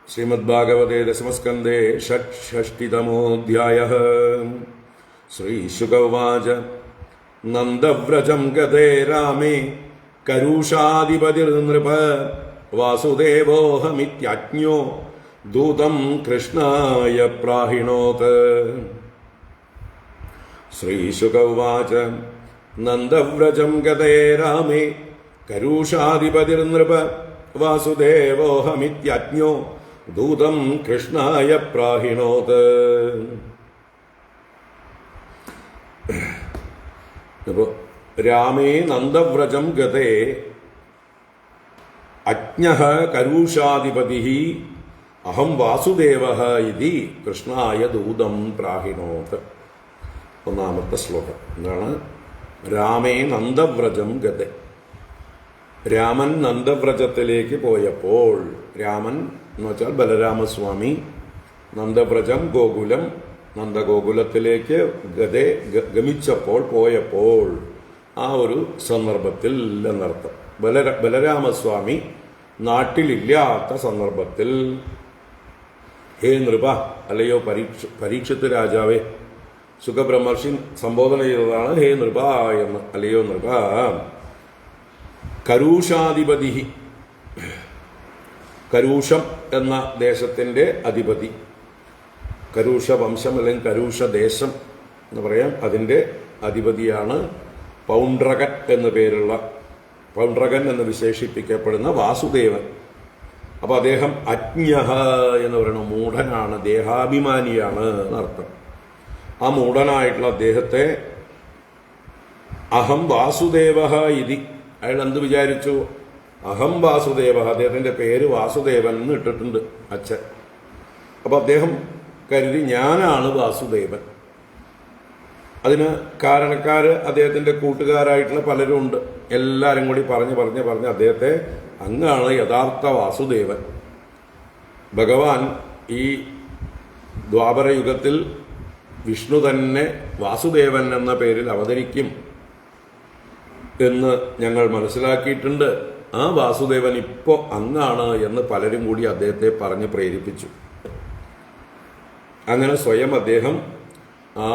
ശ്രീമദ്ഭാഗവതേ ദശമസ്കന്ധേ ഷഷ്ഠിതമോऽധ്യായഃ. ശ്രീശുക ഉവാച നന്ദവ്രജം ഗതേ രാമേ കരുഷാധിപതിർനൃപ വാസുദേവോഹമിത്യാജ്ഞോ ദൂതം കൃഷ്ണായ പ്രാഹിണോത്. ശ്രീശുക ഉവാച നന്ദവ്രജം ഗതേ രാമേ കരുഷാധിപതിർനൃപ വാസുദേവോഹമിത്യാജ്ഞോ ദൂതം കൃഷ്ണായ പ്രാഹിണോത്. അപ്പോൾ രാമേ നന്ദവ്രജം ഗതേ അജ്ഞഃ കരുഷാധിപതി അഹം വാസുദേവഃ ഇതി കൃഷ്ണായ ദൂതം പ്രാഹിണോത്. ഒന്നാമത്തെ ശ്ലോകം എന്താണ്? രാമേ നന്ദവ്രജം ഗതേ. രാമൻ നന്ദവ്രജത്തിലേക്ക് പോയപ്പോൾ, രാമൻ എന്ന് വെച്ചാൽ ബലരാമസ്വാമി, നന്ദവ്രജം ഗോകുലം, നന്ദഗോകുലത്തിലേക്ക് ഗമിച്ചപ്പോൾ പോയപ്പോൾ ആ ഒരു സന്ദർഭത്തിൽ എന്നർത്ഥം. ബലരാമസ്വാമി നാട്ടിലില്ലാത്ത സന്ദർഭത്തിൽ ഹേ നൃപ, അല്ലയോ പരീക്ഷിത്ത് രാജാവേ, സുഖബ്രഹ്മർഷി സംബോധന ചെയ്തതാണ് ഹേ നൃപ എന്ന്. അല്ലയോ നൃപ, കരുഷാധിപതി, കരുഷം എന്ന ദേശത്തിൻ്റെ അധിപതി, കരുഷ വംശം അല്ലെങ്കിൽ കരുഷ ദേശം എന്ന് പറയാം, അതിൻ്റെ അധിപതിയാണ് പൗണ്ഡ്രകൻ എന്നു പേരുള്ള, പൗണ്ഡ്രകൻ എന്ന് വിശേഷിപ്പിക്കപ്പെടുന്ന വാസുദേവൻ. അപ്പോൾ അദ്ദേഹം അജ്ഞഃ എന്ന് പറയുന്നത് മൂഢനാണ്, ദേഹാഭിമാനിയാണ് എന്നർത്ഥം. ആ മൂഢനായിട്ടുള്ള അദ്ദേഹത്തെ അഹം വാസുദേവ ഇതി, അയാൾ എന്ത് വിചാരിച്ചു? അഹം വാസുദേവ, അദ്ദേഹത്തിൻ്റെ പേര് വാസുദേവൻ എന്ന് ഇട്ടിട്ടുണ്ട് അച്ഛൻ. അപ്പോൾ അദ്ദേഹം കരുതി ഞാനാണ് വാസുദേവൻ. അതിന് കാരണക്കാര് അദ്ദേഹത്തിൻ്റെ കൂട്ടുകാരായിട്ടുള്ള പലരും ഉണ്ട്. എല്ലാവരും കൂടി പറഞ്ഞ് അദ്ദേഹത്തെ അങ്ങാണ് യഥാർത്ഥ വാസുദേവൻ. ഭഗവാൻ ഈ ദ്വാപര യുഗത്തിൽ വിഷ്ണു തന്നെ വാസുദേവൻ എന്ന പേരിൽ അവതരിക്കും എന്ന് ഞങ്ങൾ മനസ്സിലാക്കിയിട്ടുണ്ട്. ആ വാസുദേവൻ ഇപ്പോൾ അങ്ങാണ് എന്ന് പലരും കൂടി അദ്ദേഹത്തെ പറഞ്ഞ് പ്രേരിപ്പിച്ചു. അങ്ങനെ സ്വയം അദ്ദേഹം ആ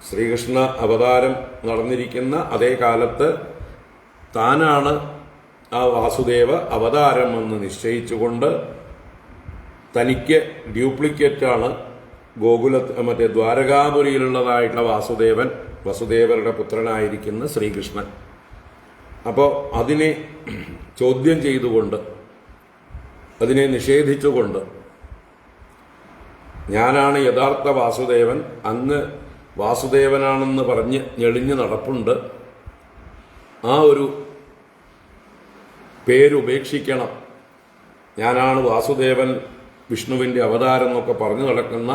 ശ്രീകൃഷ്ണ അവതാരം നടന്നിരിക്കുന്ന അതേ കാലത്ത് താനാണ് ആ വാസുദേവ അവതാരമെന്ന് നിശ്ചയിച്ചുകൊണ്ട് തനിക്ക് ഡ്യൂപ്ലിക്കേറ്റാണ് മറ്റേ ദ്വാരകാപുരിയിലുള്ളതായിട്ടുള്ള വാസുദേവൻ, വസുദേവരുടെ പുത്രനായിരിക്കുന്ന ശ്രീകൃഷ്ണൻ. അപ്പോൾ അതിനെ ചോദ്യം ചെയ്തുകൊണ്ട്, അതിനെ നിഷേധിച്ചുകൊണ്ട് ഞാനാണ് യഥാർത്ഥ വാസുദേവൻ, അങ്ങ് വാസുദേവനാണെന്ന് പറഞ്ഞ് ഞെളിഞ്ഞ് നടപ്പുണ്ട്, ആ ഒരു പേരുപേക്ഷിക്കണം, ഞാനാണ് വാസുദേവൻ, വിഷ്ണുവിൻ്റെ അവതാരം എന്നൊക്കെ പറഞ്ഞു നടക്കുന്ന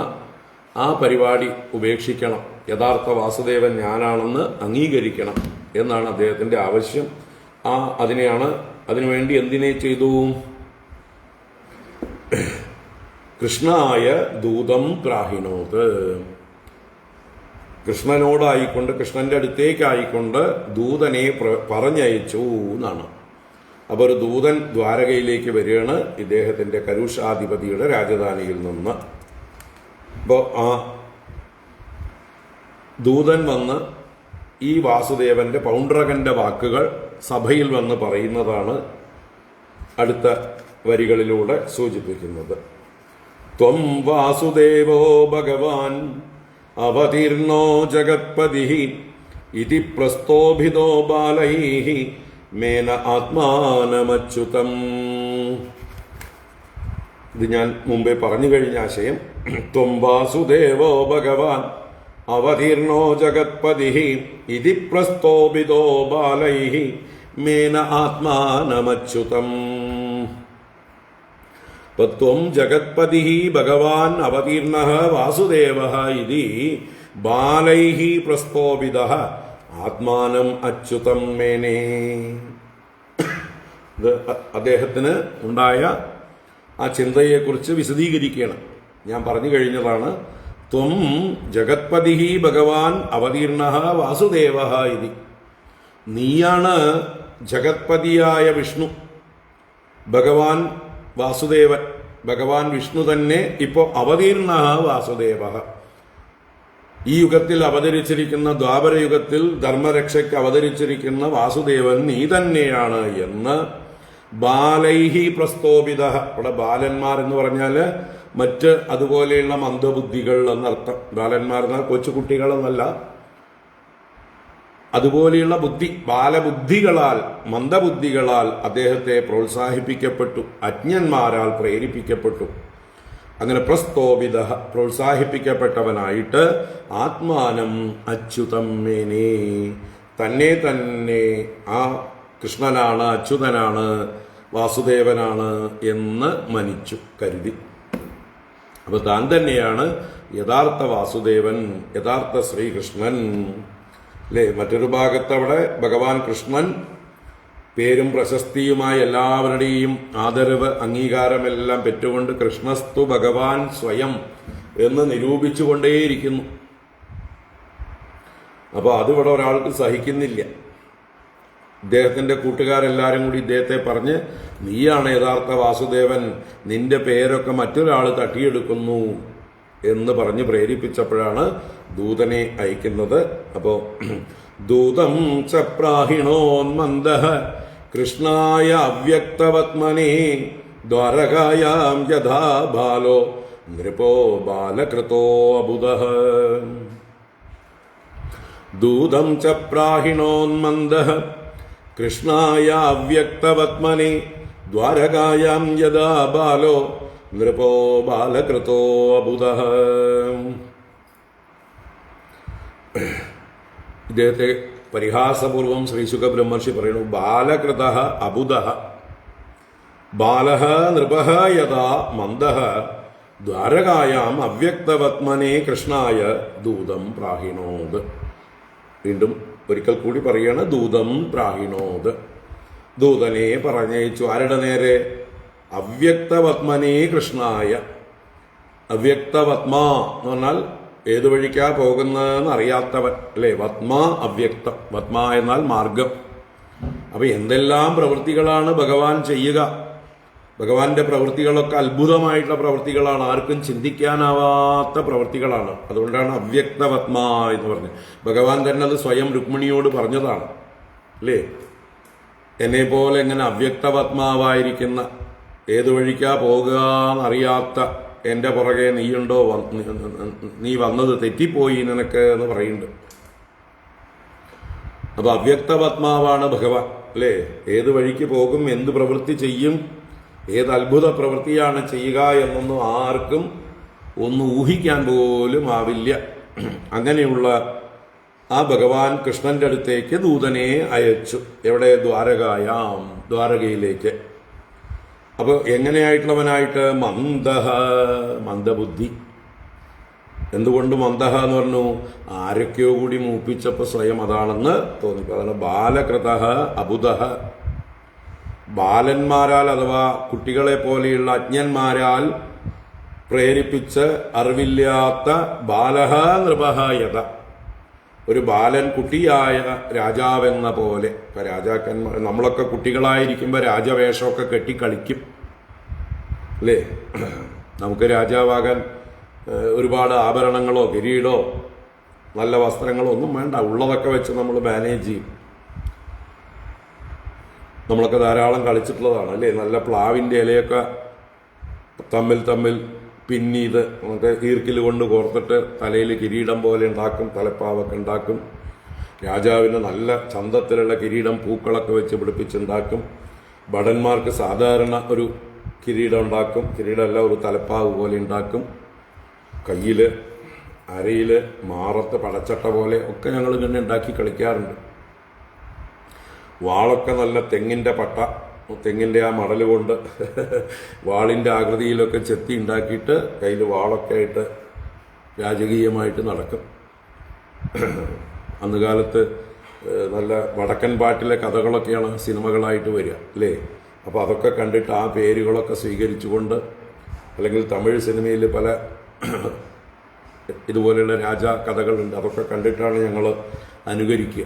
ആ പരിപാടി ഉപേക്ഷിക്കണം, യഥാർത്ഥ വാസുദേവൻ ഞാനാണെന്ന് അംഗീകരിക്കണം എന്നാണ് അദ്ദേഹത്തിൻ്റെ ആവശ്യം. അതിനുവേണ്ടി എന്തിനെ ചെയ്തു? കൃഷ്ണായ ദൂതം പ്രാഹിണോത്. കൃഷ്ണനോടായിക്കൊണ്ട്, കൃഷ്ണന്റെ അടുത്തേക്കായിക്കൊണ്ട് ദൂതനെ പറഞ്ഞയച്ചു എന്നാണ്. അപ്പോൾ ഒരു ദൂതൻ ദ്വാരകയിലേക്ക് വരികയാണ് ഇദ്ദേഹത്തിന്റെ കരുഷാധിപതിയുടെ രാജധാനിയിൽ നിന്ന്. അപ്പോൾ ആ ദൂതൻ വന്ന് ഈ വാസുദേവന്റെ പൗണ്ഡ്രകന്റെ വാക്കുകൾ സഭയിൽ വന്ന് പറയുന്നതാണ് അടുത്ത വരികളിലൂടെ സൂചിപ്പിക്കുന്നത്. ത്വം വാസുദേവോ ഭഗവാൻ അവതീർണോ ജഗത്പതിഃ ഇതി പ്രസ്തോഭിതോ ബാലൈഃ മേന ആത്മാനമച്യുതം. ഇത് ഞാൻ മുമ്പേ പറഞ്ഞു കഴിഞ്ഞ ആശയം. ത്വം വാസുദേവോ ഭഗവാൻ അവതീർണോ ജഗത്പതിഃ ഇതി പ്രസ്തോഭിതോ ബാലൈഃ മേന ആത്മാനമച്യുതം. ത്വം ജഗത്പതിഃ ഭഗവാൻ അവതീർണഃ വാസുദേവഃ ഇതി ബാലൈഃ പ്രസ്തോഭിതഃ ആത്മാനം അച്യുതം മേനേ. ഇത് അദ്ദേഹത്തിന് ഉണ്ടായ ആ ചിന്തയെക്കുറിച്ച് വിശദീകരിക്കുകയാണ്. ഞാൻ പറഞ്ഞു കഴിഞ്ഞതാണ്. ത്വം ജഗത്പതിഃ ഭഗവാൻ അവതീർണഃ വാസുദേവഃ ഇതി. നീയാണ് ജഗത്പതിയായ വിഷ്ണു, ഭഗവാൻ വാസുദേവൻ, ഭഗവാൻ വിഷ്ണു തന്നെ ഇപ്പോൾ അവതീർണഃ വാസുദേവഃ. ഈ യുഗത്തിൽ അവതരിച്ചിരിക്കുന്ന, ദ്വാപരയുഗത്തിൽ ധർമ്മരക്ഷയ്ക്ക് അവതരിച്ചിരിക്കുന്ന വാസുദേവൻ നീ തന്നെയാണ് എന്ന് ബാലൈഹി പ്രസ്തോഭിത. ഇവിടെ ബാലന്മാർ എന്ന് പറഞ്ഞാൽ മറ്റ് അതുപോലെയുള്ള മന്ദബുദ്ധികൾ എന്നർത്ഥം. ബാലന്മാർ എന്നാൽ കൊച്ചുകുട്ടികളെന്നല്ല, അതുപോലെയുള്ള ബുദ്ധി, ബാലബുദ്ധികളാൽ, മന്ദബുദ്ധികളാൽ അദ്ദേഹത്തെ പ്രോത്സാഹിപ്പിക്കപ്പെട്ടു, അജ്ഞന്മാരാൽ പ്രേരിപ്പിക്കപ്പെട്ടു. അങ്ങനെ പ്രസ്തോഭിത, പ്രോത്സാഹിപ്പിക്കപ്പെട്ടവനായിട്ട് ആത്മാനം അച്യുതം മേനേ, തന്നെ തന്നെ ആ കൃഷ്ണനാണ്, അച്യുതനാണ്, വാസുദേവനാണ് എന്ന് മനിച്ചു, കരുതി. അപ്പൊ താൻ തന്നെയാണ് യഥാർത്ഥ വാസുദേവൻ, യഥാർത്ഥ ശ്രീകൃഷ്ണൻ അല്ലേ. മറ്റൊരു ഭാഗത്ത് അവിടെ ഭഗവാൻ കൃഷ്ണൻ പേരും പ്രശസ്തിയുമായി എല്ലാവരുടെയും ആദരവ്, അംഗീകാരമെല്ലാം പെറ്റുകൊണ്ട് കൃഷ്ണസ്തു ഭഗവാൻ സ്വയം എന്ന് നിരൂപിച്ചുകൊണ്ടേയിരിക്കുന്നു. അപ്പോൾ അതിവിടെ ഒരാൾക്ക് സഹിക്കുന്നില്ല. ഇദ്ദേഹത്തിന്റെ കൂട്ടുകാരെല്ലാരും കൂടി ഇദ്ദേഹത്തെ പറഞ്ഞ്, നീയാണ് യഥാർത്ഥ വാസുദേവൻ, നിന്റെ പേരൊക്കെ മറ്റൊരാൾ തട്ടിയെടുക്കുന്നു എന്ന് പറഞ്ഞ് പ്രേരിപ്പിച്ചപ്പോഴാണ് ദൂതനെ അയക്കുന്നത്. അപ്പോ ദൂതം ചപ്രാഹിണോന്മന്ദഃ കൃഷ്ണായ അവ്യക്തവത്മനേ ദ്വാരകായാം യഥാ ബാലോ നൃപോ ബാലകൃതോ അബുദഃ. ദൂതം ചപ്രാഹിണോന്മന്ദഃ കൃഷ്ണായ അവ്യക്തവത്മനേ ദ്വാരകായാം യഥാ ബാലോ നൃപോ ബാലകൃതോ അബുദഃ. ഇദ്ദേഹത്തെ പരിഹാസപൂർവം ശ്രീശുക ബ്രഹ്മർഷി പറയുന്നു, ബാലകൃതഃ അബുദഃ ബാലഃ നൃപഃ യഥാ മന്ദഃ ദ്വാരകായാം അവ്യക്തവത്മനേ കൃഷ്ണായ ദൂതം പ്രാഹിണോത്. വീണ്ടും ഒരിക്കൽ കൂടി പറയാണ്, ദൂതം പ്രാഹിണോത്. ദൂതനെ പറഞ്ഞയച്ചു. ആരുടെ നേരെ? അവ്യക്തവത്മനേ കൃഷ്ണായ. അവ്യക്തവത്മ എന്ന് പറഞ്ഞാൽ ഏതു വഴിക്കാ പോകുന്നതെന്ന് അറിയാത്തവൻ അല്ലേ. വത്മ അവ്യക്തം, വത്മ എന്നാൽ മാർഗം. അപ്പൊ എന്തെല്ലാം പ്രവൃത്തികളാണ് ഭഗവാൻ ചെയ്യുക. ഭഗവാന്റെ പ്രവൃത്തികളൊക്കെ അത്ഭുതമായിട്ടുള്ള പ്രവൃത്തികളാണ്, ആർക്കും ചിന്തിക്കാനാവാത്ത പ്രവൃത്തികളാണ്. അതുകൊണ്ടാണ് അവ്യക്തവത്മ എന്ന് പറഞ്ഞത്. ഭഗവാൻ തന്നെ അത് സ്വയം രുക്മിണിയോട് പറഞ്ഞതാണ് അല്ലേ. എന്നെ പോലെ എങ്ങനെ അവ്യക്തവത്മാവായിരിക്കുന്ന, ഏതു വഴിക്കാ പോകുക എന്നറിയാത്ത എന്റെ പുറകെ നീയുണ്ടോ, നീ വന്നത് തെറ്റിപ്പോയി നിനക്ക് എന്ന് പറയുന്നുണ്ട്. അപ്പൊ അവ്യക്തപത്മാവാണ് ഭഗവാൻ അല്ലേ. ഏത് വഴിക്ക് പോകും, എന്ത് പ്രവൃത്തി ചെയ്യും, ഏത് അത്ഭുത പ്രവൃത്തിയാണ് ചെയ്യുക എന്നൊന്നും ആർക്കും ഒന്ന് ഊഹിക്കാൻ പോലും ആവില്ല. അങ്ങനെയുള്ള ആ ഭഗവാൻ കൃഷ്ണന്റെ അടുത്തേക്ക് ദൂതനെ അയച്ചു. എവിടെ? ദ്വാരകായാം, ദ്വാരകയിലേക്ക്. അപ്പൊ എങ്ങനെയായിട്ടുള്ളവനായിട്ട്? മന്ദഹ, മന്ദബുദ്ധി. എന്തുകൊണ്ട് മന്ദഹ എന്ന് പറഞ്ഞു? ആരൊക്കെയോ കൂടി മൂപ്പിച്ചപ്പോ സ്വയം അതാണെന്ന് തോന്നി. അതാണ് ബാലകൃതഃ അബുദഃ. ബാലന്മാരാൽ അഥവാ കുട്ടികളെ പോലെയുള്ള അജ്ഞന്മാരാൽ പ്രേരിപ്പിച്ച് അറിവില്ലാത്ത ബാലഹ നൃപഹ യഥ, ഒരു ബാലൻ കുട്ടിയായ രാജാവെന്ന പോലെ. ഇപ്പം രാജാക്കന്മാർ, നമ്മളൊക്കെ കുട്ടികളായിരിക്കുമ്പോൾ രാജവേഷമൊക്കെ കെട്ടി കളിക്കും അല്ലേ? നമുക്ക് രാജാവാകാൻ ഒരുപാട് ആഭരണങ്ങളോ കിരീടോ നല്ല വസ്ത്രങ്ങളോ ഒന്നും വേണ്ട, ഉള്ളതൊക്കെ വെച്ച് നമ്മൾ മാനേജ് ചെയ്യും. നമ്മളൊക്കെ ധാരാളം കളിച്ചിട്ടുള്ളതാണ് അല്ലേ? നല്ല പ്ലാവിൻ്റെ ഇലയൊക്കെ തമ്മിൽ പിന്നീത് നമുക്ക് ഈർക്കിൽ കൊണ്ട് കോർത്തിട്ട് തലയിൽ കിരീടം പോലെ ഉണ്ടാക്കും, തലപ്പാവൊക്കെ ഉണ്ടാക്കും. രാജാവിന് നല്ല ചന്തത്തിലുള്ള കിരീടം പൂക്കളൊക്കെ വെച്ച് പിടിപ്പിച്ചുണ്ടാക്കും. ഭടന്മാർക്ക് സാധാരണ ഒരു കിരീടം ഉണ്ടാക്കും, കിരീടമല്ല ഒരു തലപ്പാവ് പോലെ ഉണ്ടാക്കും. കയ്യിൽ അരയിൽ മാറത്ത് പടച്ചട്ട പോലെ ഒക്കെ ഞങ്ങൾ ഇങ്ങനെ ഉണ്ടാക്കി കളിക്കാറുണ്ട്. വാളൊക്കെ നല്ല തെങ്ങിൻ്റെ പട്ട, തെങ്ങിൻ്റെ ആ മടൽ കൊണ്ട് വാളിൻ്റെ ആകൃതിയിലൊക്കെ ചെത്തി ഉണ്ടാക്കിയിട്ട് കയ്യിൽ വാളൊക്കെ ആയിട്ട് രാജകീയമായിട്ട് നടക്കും. അന്ന് കാലത്ത് നല്ല വടക്കൻ പാട്ടിലെ കഥകളൊക്കെയാണ് സിനിമകളായിട്ട് വരിക അല്ലേ? അപ്പോൾ അതൊക്കെ കണ്ടിട്ട് ആ പേരുകളൊക്കെ സ്വീകരിച്ചുകൊണ്ട്, അല്ലെങ്കിൽ തമിഴ് സിനിമയിൽ പല ഇതുപോലെയുള്ള രാജാ കഥകളുണ്ട്, അതൊക്കെ കണ്ടിട്ടാണ് ഞങ്ങൾ അനുകരിക്കുക.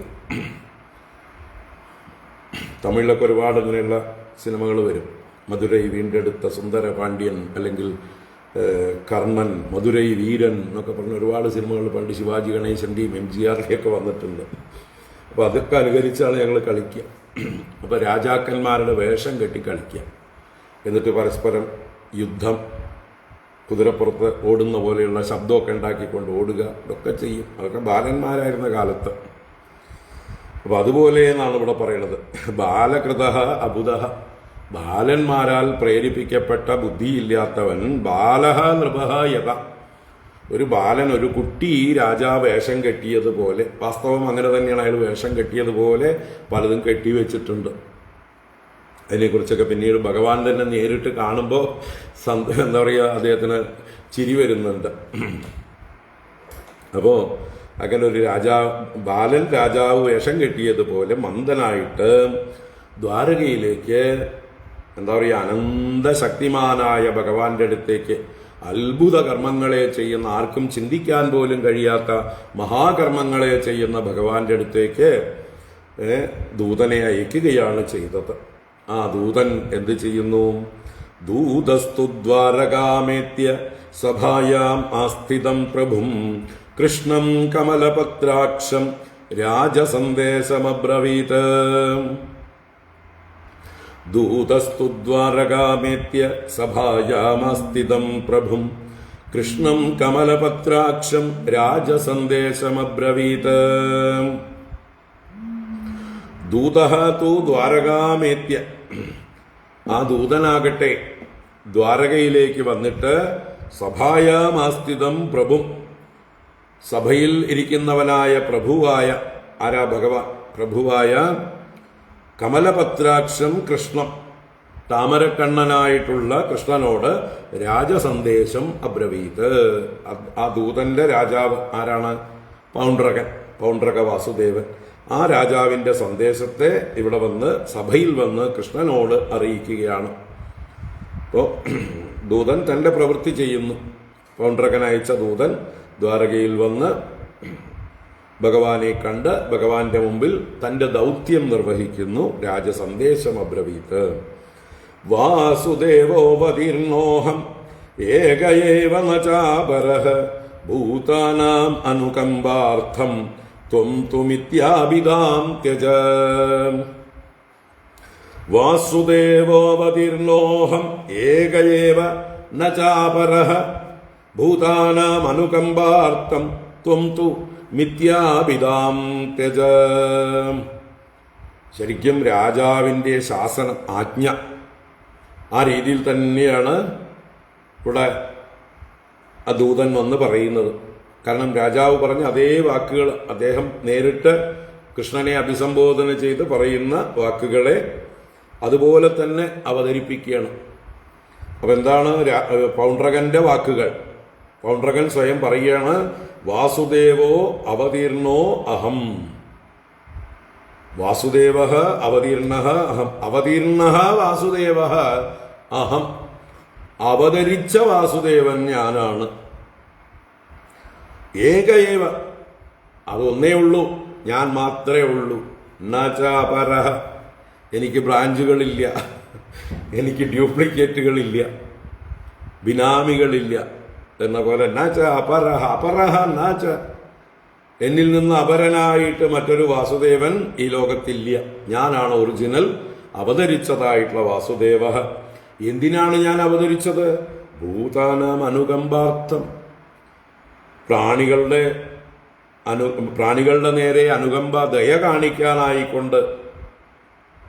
തമിഴിലൊക്കെ ഒരുപാട് ഇങ്ങനെയുള്ള സിനിമകൾ വരും. മധുരൈ വീണ്ടെടുത്ത സുന്ദര പാണ്ഡ്യൻ, അല്ലെങ്കിൽ കർണൻ, മധുരൈ വീരൻ എന്നൊക്കെ പറഞ്ഞ ഒരുപാട് സിനിമകൾ പണ്ട് ശിവാജി ഗണേശൻ്റെയും MGRൻ്റെയൊക്കെ വന്നിട്ടുണ്ട്. അപ്പോൾ അതൊക്കെ അനുകരിച്ചാണ് ഞങ്ങൾ കളിക്കുക. അപ്പോൾ രാജാക്കന്മാരുടെ വേഷം കെട്ടി കളിക്കുക, എന്നിട്ട് പരസ്പരം യുദ്ധം, കുതിരപ്പുറത്ത് ഓടുന്ന പോലെയുള്ള ശബ്ദമൊക്കെ ഉണ്ടാക്കിക്കൊണ്ട് ഓടുക, ഇതൊക്കെ ചെയ്യും. അതൊക്കെ ബാലന്മാരായിരുന്ന കാലത്ത്. അപ്പോൾ അതുപോലെ എന്നാണ് ഇവിടെ പറയുന്നത്. ബാലകൃത അബുധ, ബാലന്മാരാൽ പ്രേരിപ്പിക്കപ്പെട്ട ബുദ്ധിയില്ലാത്തവൻ ബാലഹ നൃപഹ യഥ, ഒരു ബാലൻ, ഒരു കുട്ടി രാജാവ് വേഷം കെട്ടിയതുപോലെ, വാസ്തവം അങ്ങനെ തന്നെയാണ്, അയാൾ വേഷം കെട്ടിയതുപോലെ പലതും കെട്ടിവെച്ചിട്ടുണ്ട്. അതിനെക്കുറിച്ചൊക്കെ പിന്നീട് ഭഗവാൻ തന്നെ നേരിട്ട് കാണുമ്പോൾ എന്താ പറയുക, അദ്ദേഹത്തിന് ചിരി വരുന്നുണ്ട്. അപ്പോൾ അങ്ങനെ ഒരു ബാലൻ രാജാവ് വേഷം കെട്ടിയതുപോലെ മന്ദനായിട്ട് ദ്വാരകയിലേക്ക്, എന്താ പറയുക, അനന്തശക്തിമാനായ ഭഗവാന്റെ അടുത്തേക്ക്, അത്ഭുത കർമ്മങ്ങളെ ചെയ്യുന്ന, ആർക്കും ചിന്തിക്കാൻ പോലും കഴിയാത്ത മഹാകർമ്മങ്ങളെ ചെയ്യുന്ന ഭഗവാന്റെ അടുത്തേക്ക് ദൂതനെ അയക്കുകയാണ് ചെയ്തത്. ആ ദൂതൻ എന്ത് ചെയ്യുന്നു? ദൂതസ്തു ദ്വാരകാമേത്യ സഭായാം ആസ്ഥിതം പ്രഭും കൃഷ്ണം കമലപത്രാക്ഷം രാജസന്ദേശമബ്രവീത്. ദൂതസ്തു ദ്വാരകാമേത്യ സഭായാമാസ്ഥിതം പ്രഭും കൃഷ്ണം കമലപത്രാക്ഷം രാജസന്ദേശമബ്രവീത്. ദൂതഃ തു ദ്വാരകാമേത്യ, ആ ദൂതനാകട്ടെ ദ്വാരകയിലേക്ക് വന്നിട്ട് സഭായാമാസ്ഥിതം പ്രഭും, സഭയിൽ ഇരിക്കുന്നവനായ പ്രഭുവായ, ആരാ? ഭഗവാൻ, പ്രഭുവായ കമലപത്രാക്ഷം കൃഷ്ണം, താമരക്കണ്ണനായിട്ടുള്ള കൃഷ്ണനോട് രാജസന്ദേശം അബ്രവീത്. ആ ദൂതന്റെ രാജാവ് ആരാണ്? പൗണ്ഡ്രക വാസുദേവൻ. ആ രാജാവിന്റെ സന്ദേശത്തെ ഇവിടെ വന്ന് സഭയിൽ വന്ന് കൃഷ്ണനോട് അറിയിക്കുകയാണ്. അപ്പോൾ ദൂതൻ തന്റെ പ്രവൃത്തി ചെയ്യുന്നു. പൗണ്ഡ്രകൻ അയച്ച ദൂതൻ ദ്വാരകയിൽ വന്ന് ഭഗവാനെ കണ്ട് ഭഗവാന്റെ മുമ്പിൽ തന്റെ ദൗത്യം നിർവഹിക്കുന്നു. രാജസന്ദേശം അബ്രവീത്. വാസുദേവോപതീർണോഹം ഏകയേവ ന ചാപരഃ ഭൂതാനാം അനുകമ്പാർത്ഥം ത്വം തുമിത്യാഭിധാം ത്യജ. വാസുദേവോപതീർണോഹം ഏകയേവ ന ചാപരഃ ഭൂതാനാം അനുകമ്പാർത്ഥം ത്വം തു മിഥ്യാഭിധാം ത്യജ. ശരിക്കും രാജാവിൻ്റെ ശാസനം, ആജ്ഞ, ആ രീതിയിൽ തന്നെയാണ് ഇവിടെ ആ ദൂതൻ വന്ന് പറയുന്നത്. കാരണം രാജാവ് പറഞ്ഞ അതേ വാക്കുകൾ അദ്ദേഹം നേരിട്ട് കൃഷ്ണനെ അഭിസംബോധന ചെയ്ത് പറയുന്ന വാക്കുകളെ അതുപോലെ തന്നെ അവതരിപ്പിക്കുകയാണ്. അപ്പം എന്താണ് പൗണ്ഡ്രകന്റെ വാക്കുകൾ? പൗണ്ഡ്രകൻ സ്വയം പറയുകയാണ്, വാസുദേവോ അവതീർണോ അഹം. വാസുദേവ അവതീർണ അഹം, അവതീർണ വാസുദേവ അഹം. അവതരിച്ച വാസുദേവൻ ഞാനാണ്. ഏകയേവ, അതൊന്നേ ഉള്ളൂ, ഞാൻ മാത്രമേ ഉള്ളൂ. നചാപരഹ, എനിക്ക് ബ്രാഞ്ചുകളില്ല, എനിക്ക് ഡ്യൂപ്ലിക്കേറ്റുകളില്ല, ബിനാമികളില്ല എന്ന പോലെ. നച അപരഹ, അപരഹ നച, എന്നിൽ നിന്ന് അപരനായിട്ട് മറ്റൊരു വാസുദേവൻ ഈ ലോകത്തില്ല. ഞാനാണ് ഒറിജിനൽ അവതരിച്ചതായിട്ടുള്ള വാസുദേവ. എന്തിനാണ് ഞാൻ അവതരിച്ചത്? ഭൂതാനാം അനുകമ്പാർത്ഥം, പ്രാണികളുടെ നേരെ അനുകമ്പ, ദയ കാണിക്കാനായിക്കൊണ്ട്,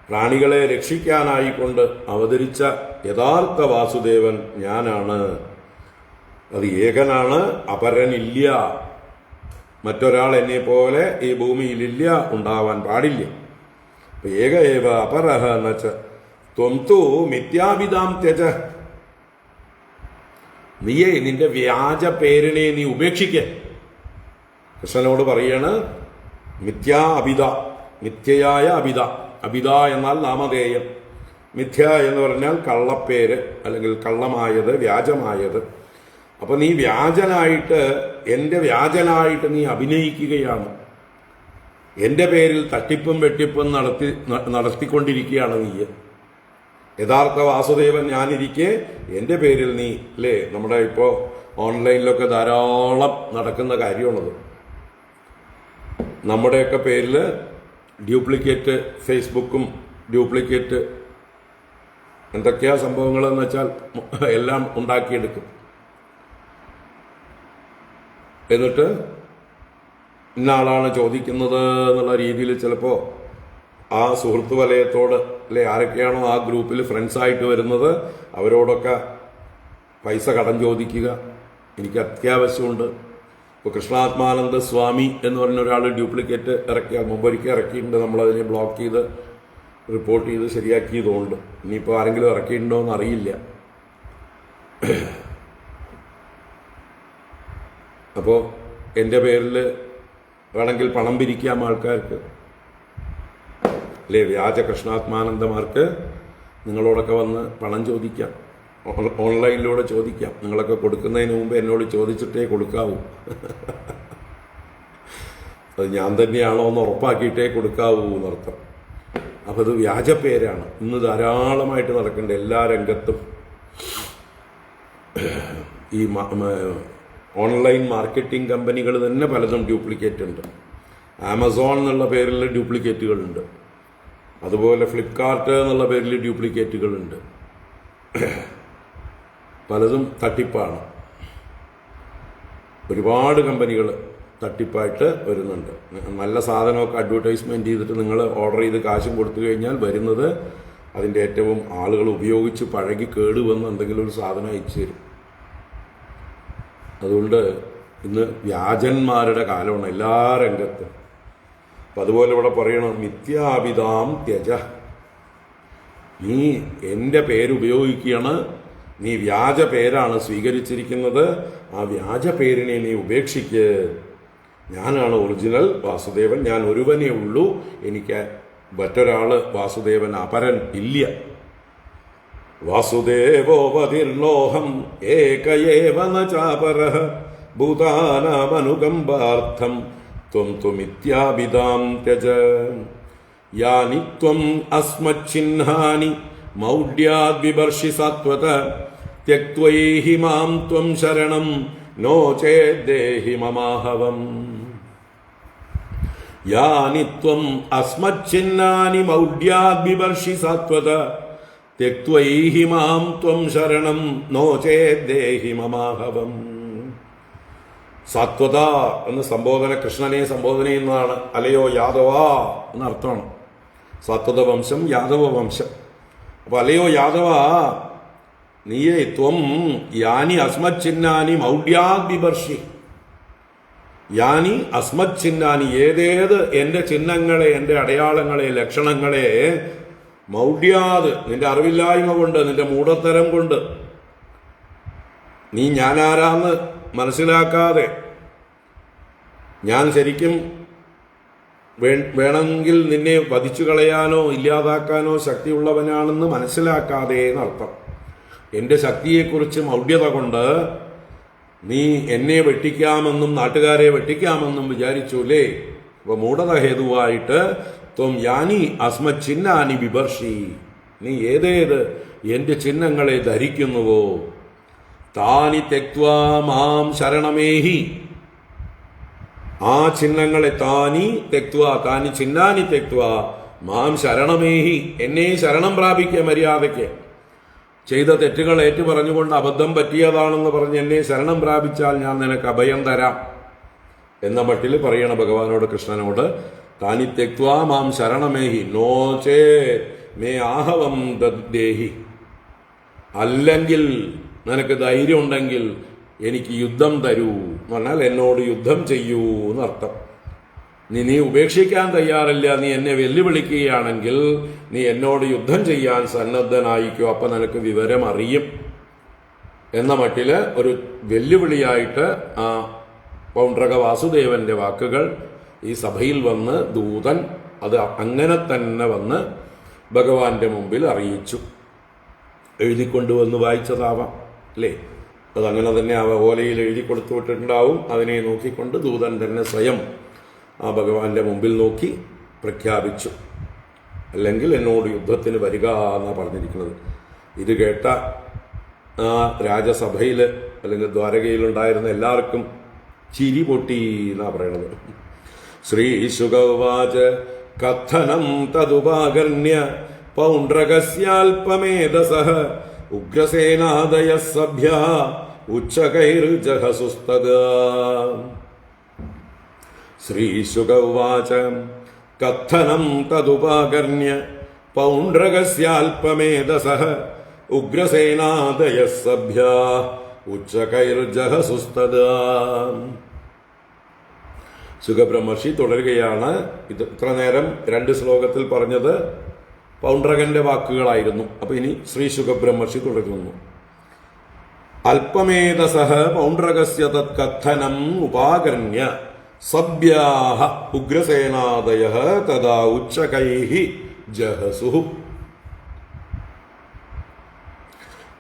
പ്രാണികളെ രക്ഷിക്കാനായിക്കൊണ്ട് അവതരിച്ച യഥാർത്ഥ വാസുദേവൻ ഞാനാണ്. അത് ഏകനാണ്, അപരനില്ല. മറ്റൊരാൾ എന്നെ പോലെ ഈ ഭൂമിയിലില്ല, ഉണ്ടാവാൻ പാടില്ല. ഏക ഏവ അപരഹ നച ത്വം തു മിഥ്യാവിതാം ത്യജ. നീയേ നിന്റെ വ്യാജ പേരിനെ നീ ഉപേക്ഷിക്ക. കൃഷ്ണനോട് പറയാണ് മിഥ്യാ അഭിത, മിഥ്യയായ അഭിത. അഭിത എന്നാൽ നാമധേയം, മിഥ്യ എന്ന് പറഞ്ഞാൽ കള്ളപ്പേര് അല്ലെങ്കിൽ കള്ളമായത്, വ്യാജമായത്. അപ്പൊ നീ വ്യാജനായിട്ട്, എന്റെ വ്യാജനായിട്ട് നീ അഭിനയിക്കുകയാണ്. എന്റെ പേരിൽ തട്ടിപ്പും വെട്ടിപ്പും നടത്തിക്കൊണ്ടിരിക്കുകയാണ് നീ. യഥാർത്ഥ വാസുദേവൻ ഞാനിരിക്കെ എന്റെ പേരിൽ നീ, അല്ലേ, നമ്മുടെ ഇപ്പോൾ ഓൺലൈനിലൊക്കെ ധാരാളം നടക്കുന്ന കാര്യമാണത്. നമ്മുടെയൊക്കെ പേരിൽ ഡ്യൂപ്ലിക്കേറ്റ് ഫേസ്ബുക്കും ഡ്യൂപ്ലിക്കേറ്റ് എന്തൊക്കെയാ സംഭവങ്ങളെന്ന് വെച്ചാൽ എല്ലാം ഉണ്ടാക്കിയെടുക്കും. എന്നിട്ട് ഇന്ന ആളാണ് ചോദിക്കുന്നത് എന്നുള്ള രീതിയിൽ ചിലപ്പോൾ ആ സുഹൃത്ത് വലയത്തോട്, അല്ലെ, ആരൊക്കെയാണോ ആ ഗ്രൂപ്പിൽ ഫ്രണ്ട്സായിട്ട് വരുന്നത് അവരോടൊക്കെ പൈസ കടം ചോദിക്കുക. എനിക്ക് അത്യാവശ്യമുണ്ട്. ഇപ്പോൾ കൃഷ്ണാത്മാനന്ദ സ്വാമി എന്ന് പറഞ്ഞ ഒരാൾ ഡ്യൂപ്ലിക്കേറ്റ് മുമ്പൊരിക്കൽ ഇറക്കിയിട്ടുണ്ട്. നമ്മളതിനെ ബ്ലോക്ക് ചെയ്ത് റിപ്പോർട്ട് ചെയ്ത് ശരിയാക്കിയതുകൊണ്ട്. ഇനിയിപ്പോൾ ആരെങ്കിലും ഇറക്കിയിട്ടുണ്ടോ എന്ന് അറിയില്ല. അപ്പോൾ എൻ്റെ പേരിൽ വേണമെങ്കിൽ പണം പിരിക്കാം ആൾക്കാർക്ക്, അല്ലേ, വ്യാജ കൃഷ്ണാത്മാനന്ദമാർക്ക് നിങ്ങളോടൊക്കെ വന്ന് പണം ചോദിക്കാം, ഓൺലൈനിലൂടെ ചോദിക്കാം. നിങ്ങളൊക്കെ കൊടുക്കുന്നതിന് മുമ്പ് എന്നോട് ചോദിച്ചിട്ടേ കൊടുക്കാവൂ. അത് ഞാൻ തന്നെയാണോ എന്ന് ഉറപ്പാക്കിയിട്ടേ കൊടുക്കാവൂ എന്നർത്ഥം. അപ്പം അത് വ്യാജ പേരാണ്. ഇന്ന് ധാരാളമായിട്ട് നടക്കേണ്ട എല്ലാ രംഗത്തും ഈ ഓൺലൈൻ മാർക്കറ്റിംഗ് കമ്പനികൾ തന്നെ പലതും ഡ്യൂപ്ലിക്കേറ്റ് ഉണ്ട്. ആമസോൺ എന്നുള്ള പേരിൽ ഡ്യൂപ്ലിക്കേറ്റുകളുണ്ട്. അതുപോലെ ഫ്ലിപ്കാർട്ട് എന്നുള്ള പേരിൽ ഡ്യൂപ്ലിക്കേറ്റുകളുണ്ട്. പലതും തട്ടിപ്പാണ്. ഒരുപാട് കമ്പനികൾ തട്ടിപ്പായിട്ട് വരുന്നുണ്ട്. നല്ല സാധനമൊക്കെ അഡ്വർടൈസ്മെൻറ്റ് ചെയ്തിട്ട് നിങ്ങൾ ഓർഡർ ചെയ്ത് കാശും കൊടുത്തു കഴിഞ്ഞാൽ വരുന്നത് അതിൻ്റെ ഏറ്റവും ആളുകൾ ഉപയോഗിച്ച് പഴകി കേടുവന്ന് എന്തെങ്കിലും ഒരു സാധനം അയച്ചു തരും. അതുകൊണ്ട് ഇന്ന് വ്യാജന്മാരുടെ കാലമാണ് എല്ലാ രംഗത്തും. അപ്പം അതുപോലെ ഇവിടെ പറയണം മിഥ്യാഭിതാം ത്യജ. നീ എൻ്റെ പേരുപയോഗിക്കുകയാണ്, നീ വ്യാജ പേരാണ് സ്വീകരിച്ചിരിക്കുന്നത്. ആ വ്യാജ പേരിനെ നീ ഉപേക്ഷിക്ക്. ഞാനാണ് ഒറിജിനൽ വാസുദേവൻ, ഞാൻ ഒരുവനേ ഉള്ളൂ, എനിക്ക് മറ്റൊരാള് വാസുദേവൻ അപരൻ ഇല്ല. വാസുദേവോപതിർലോഹം ഏകയേവ ന ചാപരഃ ഭൂതാനാമനുകമ്പാർത്ഥം ത്വം തു മിഥ്യാഭിതാം ത്യജ. യാനി ത്വം അസ്മച്ഛിന്നാനി മൗഢ്യാദ്വിവർഷി സത്വത ത്യക്ത്വൈഹി മാം ത്വം ശരണം നോ ചേദ്ദേഹി മമാഹവം. യാനി ത്വം അസ്മച്ഛിന്നാനി മൗഢ്യാദ്വിവർഷി സത്വത ത്യക്ത്വൈഹി മാം ത്വം ശരണം നോ ചേദ്ദേഹി മമാഹവം. സത്വത എന്ന സംബോധന കൃഷ്ണനെ സംബോധന ചെയ്യുന്നതാണ്. അലയോ യാദവ എന്നർത്ഥമാണ്. സത്വത വംശം, യാദവ വംശം. അപ്പൊ അലയോ യാദവ, നീയേ ത്വം യാനി അസ്മച്ഛിന്നാനി മൗഢ്യാദ്വിവർഷി. യാനി അസ്മച്ഛിന്നാനി, ഏതേത് എൻ്റെ ചിഹ്നങ്ങളെ, എൻ്റെ അടയാളങ്ങളെ, ലക്ഷണങ്ങളെ, മൗഢ്യാത്, നിന്റെ അറിവില്ലായ്മ കൊണ്ട്, നിന്റെ മൂഢത്തരം കൊണ്ട്, നീ ഞാനാരാന്ന് മനസ്സിലാക്കാതെ, ഞാൻ ശരിക്കും വേണമെങ്കിൽ നിന്നെ വധിച്ചു കളയാനോ ഇല്ലാതാക്കാനോ ശക്തിയുള്ളവനാണെന്ന് മനസ്സിലാക്കാതെ എന്നർത്ഥം. എൻ്റെ ശക്തിയെക്കുറിച്ച് മൗഢ്യത കൊണ്ട് നീ എന്നെ വെട്ടിക്കാമെന്നും നാട്ടുകാരെ വെട്ടിക്കാമെന്നും വിചാരിച്ചൂലേ? അപ്പൊ മൂഢത ഹേതുവായിട്ട് ത്വം യാനി അസ്മച്ചിഹ്നാനി ബിഭർഷി, നീ ഏതേത് എൻ്റെ ചിഹ്നങ്ങളെ ധരിക്കുന്നുവോ, താനി തെക്വാ മാം ശരണമേഹി, ആ ചിഹ്നങ്ങളെ താനി തെക്വാ, താനി ചിഹ്നാനി തെക്വാ മാം ശരണമേഹി, എന്നെ ശരണം പ്രാപിക്കുക. മര്യാദയ്ക്ക് ചെയ്ത തെറ്റുകൾ ഏറ്റു പറഞ്ഞുകൊണ്ട് അബദ്ധം പറ്റിയതാണെന്ന് പറഞ്ഞ് എന്നെ ശരണം പ്രാപിച്ചാൽ ഞാൻ നിനക്ക് അഭയം തരാം എന്ന മട്ടിൽ പറയണ ഭഗവാനോട്, കൃഷ്ണനോട്. താനി തെക്വാ മാം ശരണമേഹി നോ ചേ മേ ആഹവം ദദ്ദേഹി, അല്ലെങ്കിൽ നിനക്ക് ധൈര്യം ഉണ്ടെങ്കിൽ എനിക്ക് യുദ്ധം തരൂ എന്ന് പറഞ്ഞാൽ എന്നോട് യുദ്ധം ചെയ്യൂ എന്നർത്ഥം. നീ ഉപേക്ഷിക്കാൻ തയ്യാറില്ല, നീ എന്നെ വെല്ലുവിളിക്കുകയാണെങ്കിൽ നീ എന്നോട് യുദ്ധം ചെയ്യാൻ സന്നദ്ധനായിക്കോ, അപ്പൊ നിനക്ക് വിവരം അറിയും എന്ന മട്ടില് ഒരു വെല്ലുവിളിയായിട്ട് ആ പൗണ്ഡ്രക വാസുദേവന്റെ വാക്കുകൾ ഈ സഭയിൽ വന്ന് ദൂതൻ അത് അങ്ങനെ തന്നെ വന്ന് ഭഗവാന്റെ മുമ്പിൽ അറിയിച്ചു. എഴുതിക്കൊണ്ടുവന്ന് വായിച്ചതാവാം അല്ലേ? അതങ്ങനെ തന്നെ ആ ഓലയിൽ എഴുതി കൊടുത്തു വിട്ടിട്ടുണ്ടാവും. അതിനെ നോക്കിക്കൊണ്ട് ദൂതൻ തന്നെ സ്വയം ആ ഭഗവാന്റെ മുമ്പിൽ നോക്കി പ്രഖ്യാപിച്ചു. അല്ലെങ്കിൽ എന്നോട് യുദ്ധത്തിന് വരിക എന്നാണ് പറഞ്ഞിരിക്കുന്നത്. ഇത് കേട്ട ആ രാജസഭയിൽ അല്ലെങ്കിൽ ദ്വാരകയിലുണ്ടായിരുന്ന എല്ലാവർക്കും ചിരി പൊട്ടി എന്നാ പറയണത്. ശ്രീശുകവാച കഥനം തതുപാകർണ്യ പൗണ്ഡ്രകസ്യാൽപമേധസഃ ഉഗ്രസേനാദയ സഭ്യ ഉച്ചകൈർജഹസുസ്തദാ. ശ്രീശുകവാച കഥനം തതുപാകർണ്യ പൗണ്ഡ്രകസ്യാൽപമേധസഃ ഉഗ്രസേനാദയ സഭ്യ ഉച്ചകൈർജഹസുസ്തദാ. സുഖബ്രഹ്മർഷി തുടരുകയാണ്. ഇത്ര നേരം 2 ശ്ലോകത്തിൽ പറഞ്ഞത് പൗണ്ഡ്രകന്റെ വാക്കുകളായിരുന്നു. അപ്പൊ ഇനി ശ്രീ സുഖബ്രഹ്മർഷി തുടരുന്നു. അല്പമേധസഃ പൗണ്ഡ്രകസ്യ തത് കഥനം ഉപാകർണ്യ സഭ്യാഃ ഉഗ്രസേനാദയഃ തദാ ഉച്ചകൈഃ ജഹസുഃ.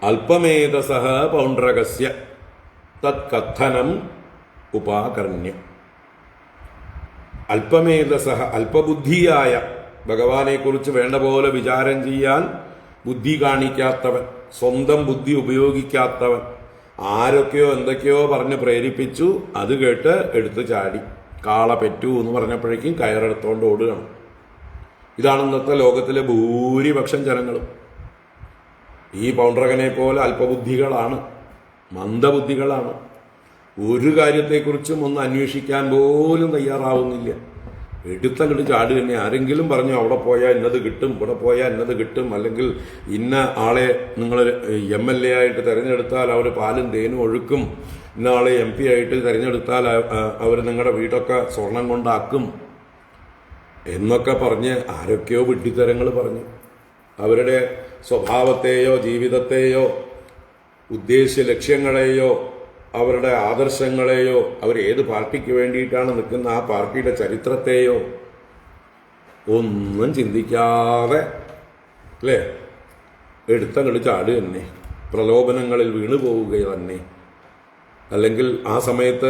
അല്പമേധസഃ പൗണ്ഡ്രകസ്യ തത് കഥനം ഉപാകർണ്യ. അല്പമേധസഃ അല്പബുദ്ധിയായ, ഭഗവാനെക്കുറിച്ച് വേണ്ട പോലെ വിചാരം ചെയ്യാൻ ബുദ്ധി കാണിക്കാത്തവൻ, സ്വന്തം ബുദ്ധി ഉപയോഗിക്കാത്തവൻ, ആരൊക്കെയോ എന്തൊക്കെയോ പറഞ്ഞ് പ്രേരിപ്പിച്ചു, അത് കേട്ട് എടുത്തു ചാടി. കാള പെറ്റു എന്ന് പറഞ്ഞപ്പോഴേക്കും കയറെടുത്തോണ്ട് ഓടുകയാണ്. ഇതാണ് ഇന്നത്തെ ലോകത്തിലെ ഭൂരിപക്ഷം ജനങ്ങളും. ഈ പൗണ്ഡ്രകനെ പോലെ അല്പബുദ്ധികളാണ്, മന്ദബുദ്ധികളാണ്. ഒരു കാര്യത്തെക്കുറിച്ചും ഒന്ന് അന്വേഷിക്കാൻ പോലും തയ്യാറാവുന്നില്ല. എടുത്തങ്ങോട്ട് ചാട് തന്നെ. ആരെങ്കിലും പറഞ്ഞു അവിടെ പോയാൽ ഇന്നത് കിട്ടും, ഇവിടെ പോയാൽ ഇന്നത് കിട്ടും, അല്ലെങ്കിൽ ഇന്ന ആളെ നിങ്ങൾ MLA ആയിട്ട് തിരഞ്ഞെടുത്താൽ അവർ പാലും തേനും ഒഴുക്കും, ഇന്ന ആളെ MP ആയിട്ട് തിരഞ്ഞെടുത്താൽ അവർ നിങ്ങളുടെ വീടൊക്കെ സ്വർണം കൊണ്ടാക്കും എന്നൊക്കെ പറഞ്ഞ് ആരൊക്കെയോ വിഡ്ഢിത്തരങ്ങൾ പറഞ്ഞു. അവരുടെ സ്വഭാവത്തെയോ ജീവിതത്തെയോ ഉദ്ദേശ്യ ലക്ഷ്യങ്ങളെയോ അവരുടെ ആദർശങ്ങളെയോ അവർ ഏത് പാർട്ടിക്ക് വേണ്ടിയിട്ടാണ് നിൽക്കുന്ന ആ പാർട്ടിയുടെ ചരിത്രത്തെയോ ഒന്നും ചിന്തിക്കാതെ അല്ലേ എടുത്തങ്ങോട്ട് ചാട് തന്നെ, പ്രലോഭനങ്ങളിൽ വീണു പോവുക തന്നെ. അല്ലെങ്കിൽ ആ സമയത്ത്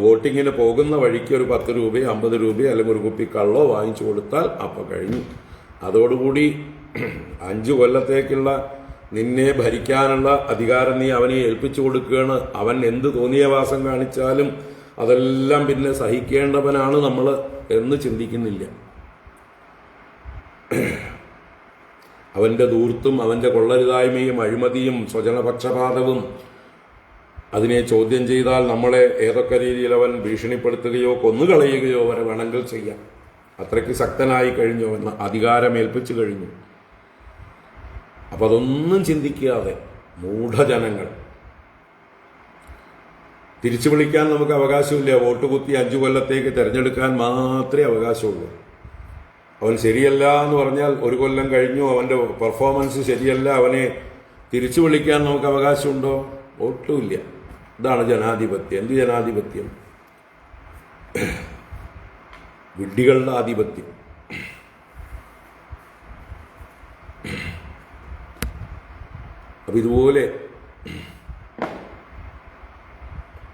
വോട്ടിങ്ങിന് പോകുന്ന വഴിക്ക് ഒരു 10 രൂപയോ 50 രൂപയോ അല്ലെങ്കിൽ ഒരു കുപ്പി കള്ളോ വാങ്ങിച്ചു കൊടുത്താൽ അപ്പം കഴിഞ്ഞു. അതോടുകൂടി 5 കൊല്ലത്തേക്കുള്ള നിന്നെ ഭരിക്കാനുള്ള അധികാരം നീ അവനെ ഏൽപ്പിച്ചു കൊടുക്കുകയാണ്. അവൻ എന്ത് തോന്നിയവാസം കാണിച്ചാലും അതെല്ലാം പിന്നെ സഹിക്കേണ്ടവനാണ് നമ്മൾ എന്ന് ചിന്തിക്കുന്നില്ല. അവന്റെ ധൂർത്തും അവന്റെ കൊള്ളരുതായ്മയും അഴിമതിയും സ്വജനപക്ഷപാതവും അതിനെ ചോദ്യം ചെയ്താൽ നമ്മളെ ഏതൊക്കെ രീതിയിൽ അവൻ ഭീഷണിപ്പെടുത്തുകയോ കൊന്നുകളയുകയോ വരെ വേണമെങ്കിൽ ചെയ്യാം. അത്രയ്ക്ക് ശക്തനായി കഴിഞ്ഞു, എന്ന അധികാരമേൽപ്പിച്ചു കഴിഞ്ഞു. അപ്പൊ അതൊന്നും ചിന്തിക്കാതെ മൂഢജനങ്ങൾ. തിരിച്ചു വിളിക്കാൻ നമുക്ക് അവകാശമില്ല. വോട്ട് കുത്തി 5 കൊല്ലത്തേക്ക് തിരഞ്ഞെടുക്കാൻ മാത്രമേ അവകാശമുള്ളൂ. അവൻ ശരിയല്ല എന്ന് പറഞ്ഞാൽ 1 കൊല്ലം കഴിഞ്ഞു, അവന്റെ പെർഫോമൻസ് ശരിയല്ല, അവനെ തിരിച്ചു വിളിക്കാൻ നമുക്ക് അവകാശമുണ്ടോ? ഒട്ടുമില്ല. ഇതാണ് ജനാധിപത്യം. എന്ത് ജനാധിപത്യം? വിഡ്ഢികളുടെ ആധിപത്യം. അപ്പൊ അപ്പം ഇതുപോലെ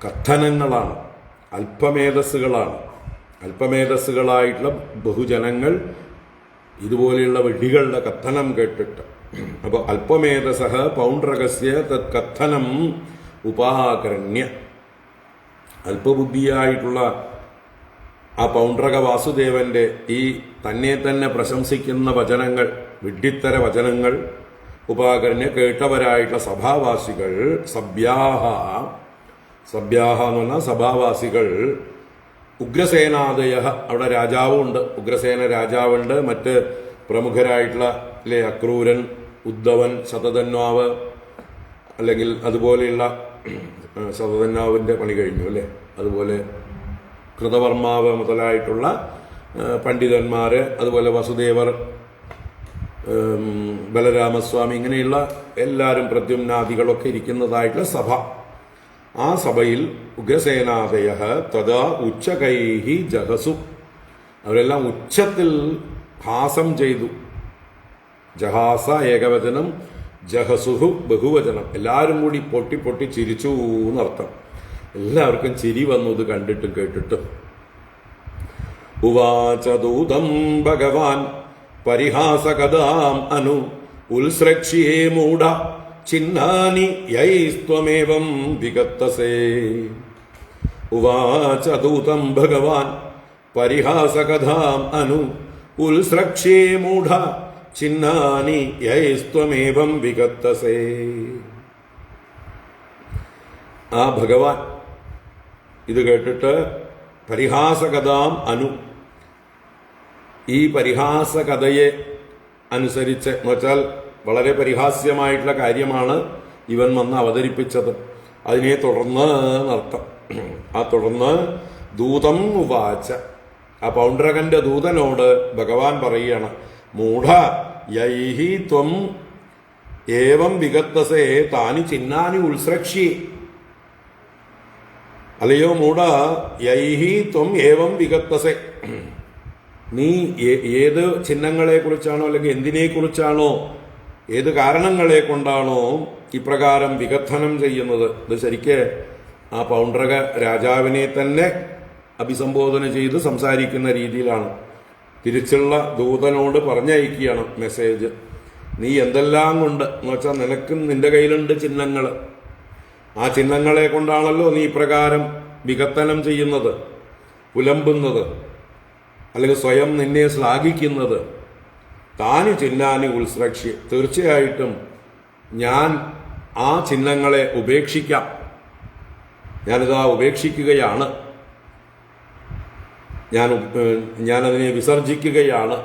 കഥനങ്ങളാണ്, അല്പമേധസ്സുകളായിട്ടുള്ള ബഹുജനങ്ങൾ ഇതുപോലെയുള്ള വെടികളുടെ കഥനം കേട്ടിട്ട്. അപ്പോൾ അല്പമേധസഃ പൗണ്ഡ്രകസ്യ തത് കഥനം ഉപാകരണ്യ, അല്പബുദ്ധിയായിട്ടുള്ള ആ പൗണ്ഡ്രക വാസുദേവന്റെ ഈ തന്നെ തന്നെ പ്രശംസിക്കുന്ന വചനങ്ങൾ, വിഡ്ഢിത്തര വചനങ്ങൾ ഉപാകരണ്യ കേട്ടവരായിട്ടുള്ള സഭാവാസികൾ, സഭ്യാഹ എന്ന് പറഞ്ഞാൽ സഭാവാസികൾ, ഉഗ്രസേനാദയ, അവിടെ രാജാവുണ്ട്, ഉഗ്രസേന രാജാവുണ്ട്, മറ്റ് പ്രമുഖരായിട്ടുള്ള അല്ലെ അക്രൂരൻ, ഉദ്ധവൻ, ശതധന്വാവ്, അല്ലെങ്കിൽ അതുപോലെയുള്ള ശതധന്വാവിൻ്റെ പണി കഴിഞ്ഞു അല്ലേ, അതുപോലെ കൃതവർമാവ് മുതലായിട്ടുള്ള പണ്ഡിതന്മാര്, അതുപോലെ വസുദേവർ, ബലരാമസ്വാമി, ഇങ്ങനെയുള്ള എല്ലാവരും പ്രദ്യുമ്നാദികളൊക്കെ ഇരിക്കുന്നതായിട്ടുള്ള സഭ. ആ സഭയിൽ ഉഗ്രസേനാദയ തഥാ ഉച്ചകൈഹി ജഹസു, അവരെല്ലാം ഉച്ചത്തിൽ ഹാസം ചെയ്തു. ജഹാസ ഏകവചനം, ജഹസുഹു ബഹുവചനം, എല്ലാവരും കൂടി പൊട്ടി പൊട്ടി ചിരിച്ചു എന്നർത്ഥം. എല്ലാവർക്കും ചിരി വന്നു ഇത് കണ്ടിട്ടും കേട്ടിട്ടും. ഉവാച ദൂതം ഭഗവാൻ പരിഹാസകഥാം അനു ഉത്സ്രക്ഷ്യേ മൂഢ ചിഹ്നാനി യൈസ്ത്വമേവം വിഗത്തസേ. ഉവാച ദൂതം ഭഗവാൻ പരിഹാസകഥാം അനു ഉത്സ്രക്ഷ്യേ മൂഢ ചിഹ്നാനി യൈസ്ത്വമേവം വിഗത്തസേ. ആ ഭഗവാൻ ഇത് കേട്ടിട്ട് പരിഹാസകഥാം അനു, ഈ പരിഹാസകഥയെ അനുസരിച്ച്, എന്ന് വെച്ചാൽ വളരെ പരിഹാസ്യമായിട്ടുള്ള കാര്യമാണ് ഇവൻ വന്ന് അവതരിപ്പിച്ചത്, അതിനെ തുടർന്ന് എന്നർത്ഥം. ആ തുടർന്ന് ദൂതം ഉവാച, ആ പൗണ്ഡ്രകന്റെ ദൂതനോട് ഭഗവാൻ പറയുകയാണ്, മൂഢ യൈഹി ത്വം ഏവം വിഗത്തസേ താനി ചിഹ്നാനി ഉത്സ്രക്ഷ്യേ. അല്ലയോ മൂഢ, യൈഹി ത്വം ഏവം വിഗത്തസേ, നീ ഏത് ചിഹ്നങ്ങളെ കുറിച്ചാണോ അല്ലെങ്കിൽ എന്തിനെക്കുറിച്ചാണോ, ഏത് കാരണങ്ങളെ കൊണ്ടാണോ ഇപ്രകാരം വികഥനം ചെയ്യുന്നത്. ഇത് ശരിക്ക് ആ പൗണ്ഡ്രക രാജാവിനെ തന്നെ അഭിസംബോധന ചെയ്ത് സംസാരിക്കുന്ന രീതിയിലാണ്. തിരിച്ചുള്ള ദൂതനോട് പറഞ്ഞയക്കുകയാണ് മെസ്സേജ്. നീ എന്തെല്ലാം കൊണ്ട്, എന്ന് വെച്ചാൽ നിനക്കും നിന്റെ കയ്യിലുണ്ട് ചിഹ്നങ്ങൾ, ആ ചിഹ്നങ്ങളെ കൊണ്ടാണല്ലോ നീ ഇപ്രകാരം വികത്തനം ചെയ്യുന്നത്, പുലമ്പുന്നത്, അല്ലെങ്കിൽ സ്വയം നിന്നെ ശ്ലാഘിക്കുന്നത്. താനി ചിഹ്നാനി ഉത്സ്രക്ഷ്യ, തീർച്ചയായിട്ടും ഞാൻ ആ ചിഹ്നങ്ങളെ ഉപേക്ഷിക്കാം, ഞാനിതാ ഉപേക്ഷിക്കുകയാണ്, ഞാനതിനെ വിസർജിക്കുകയാണ്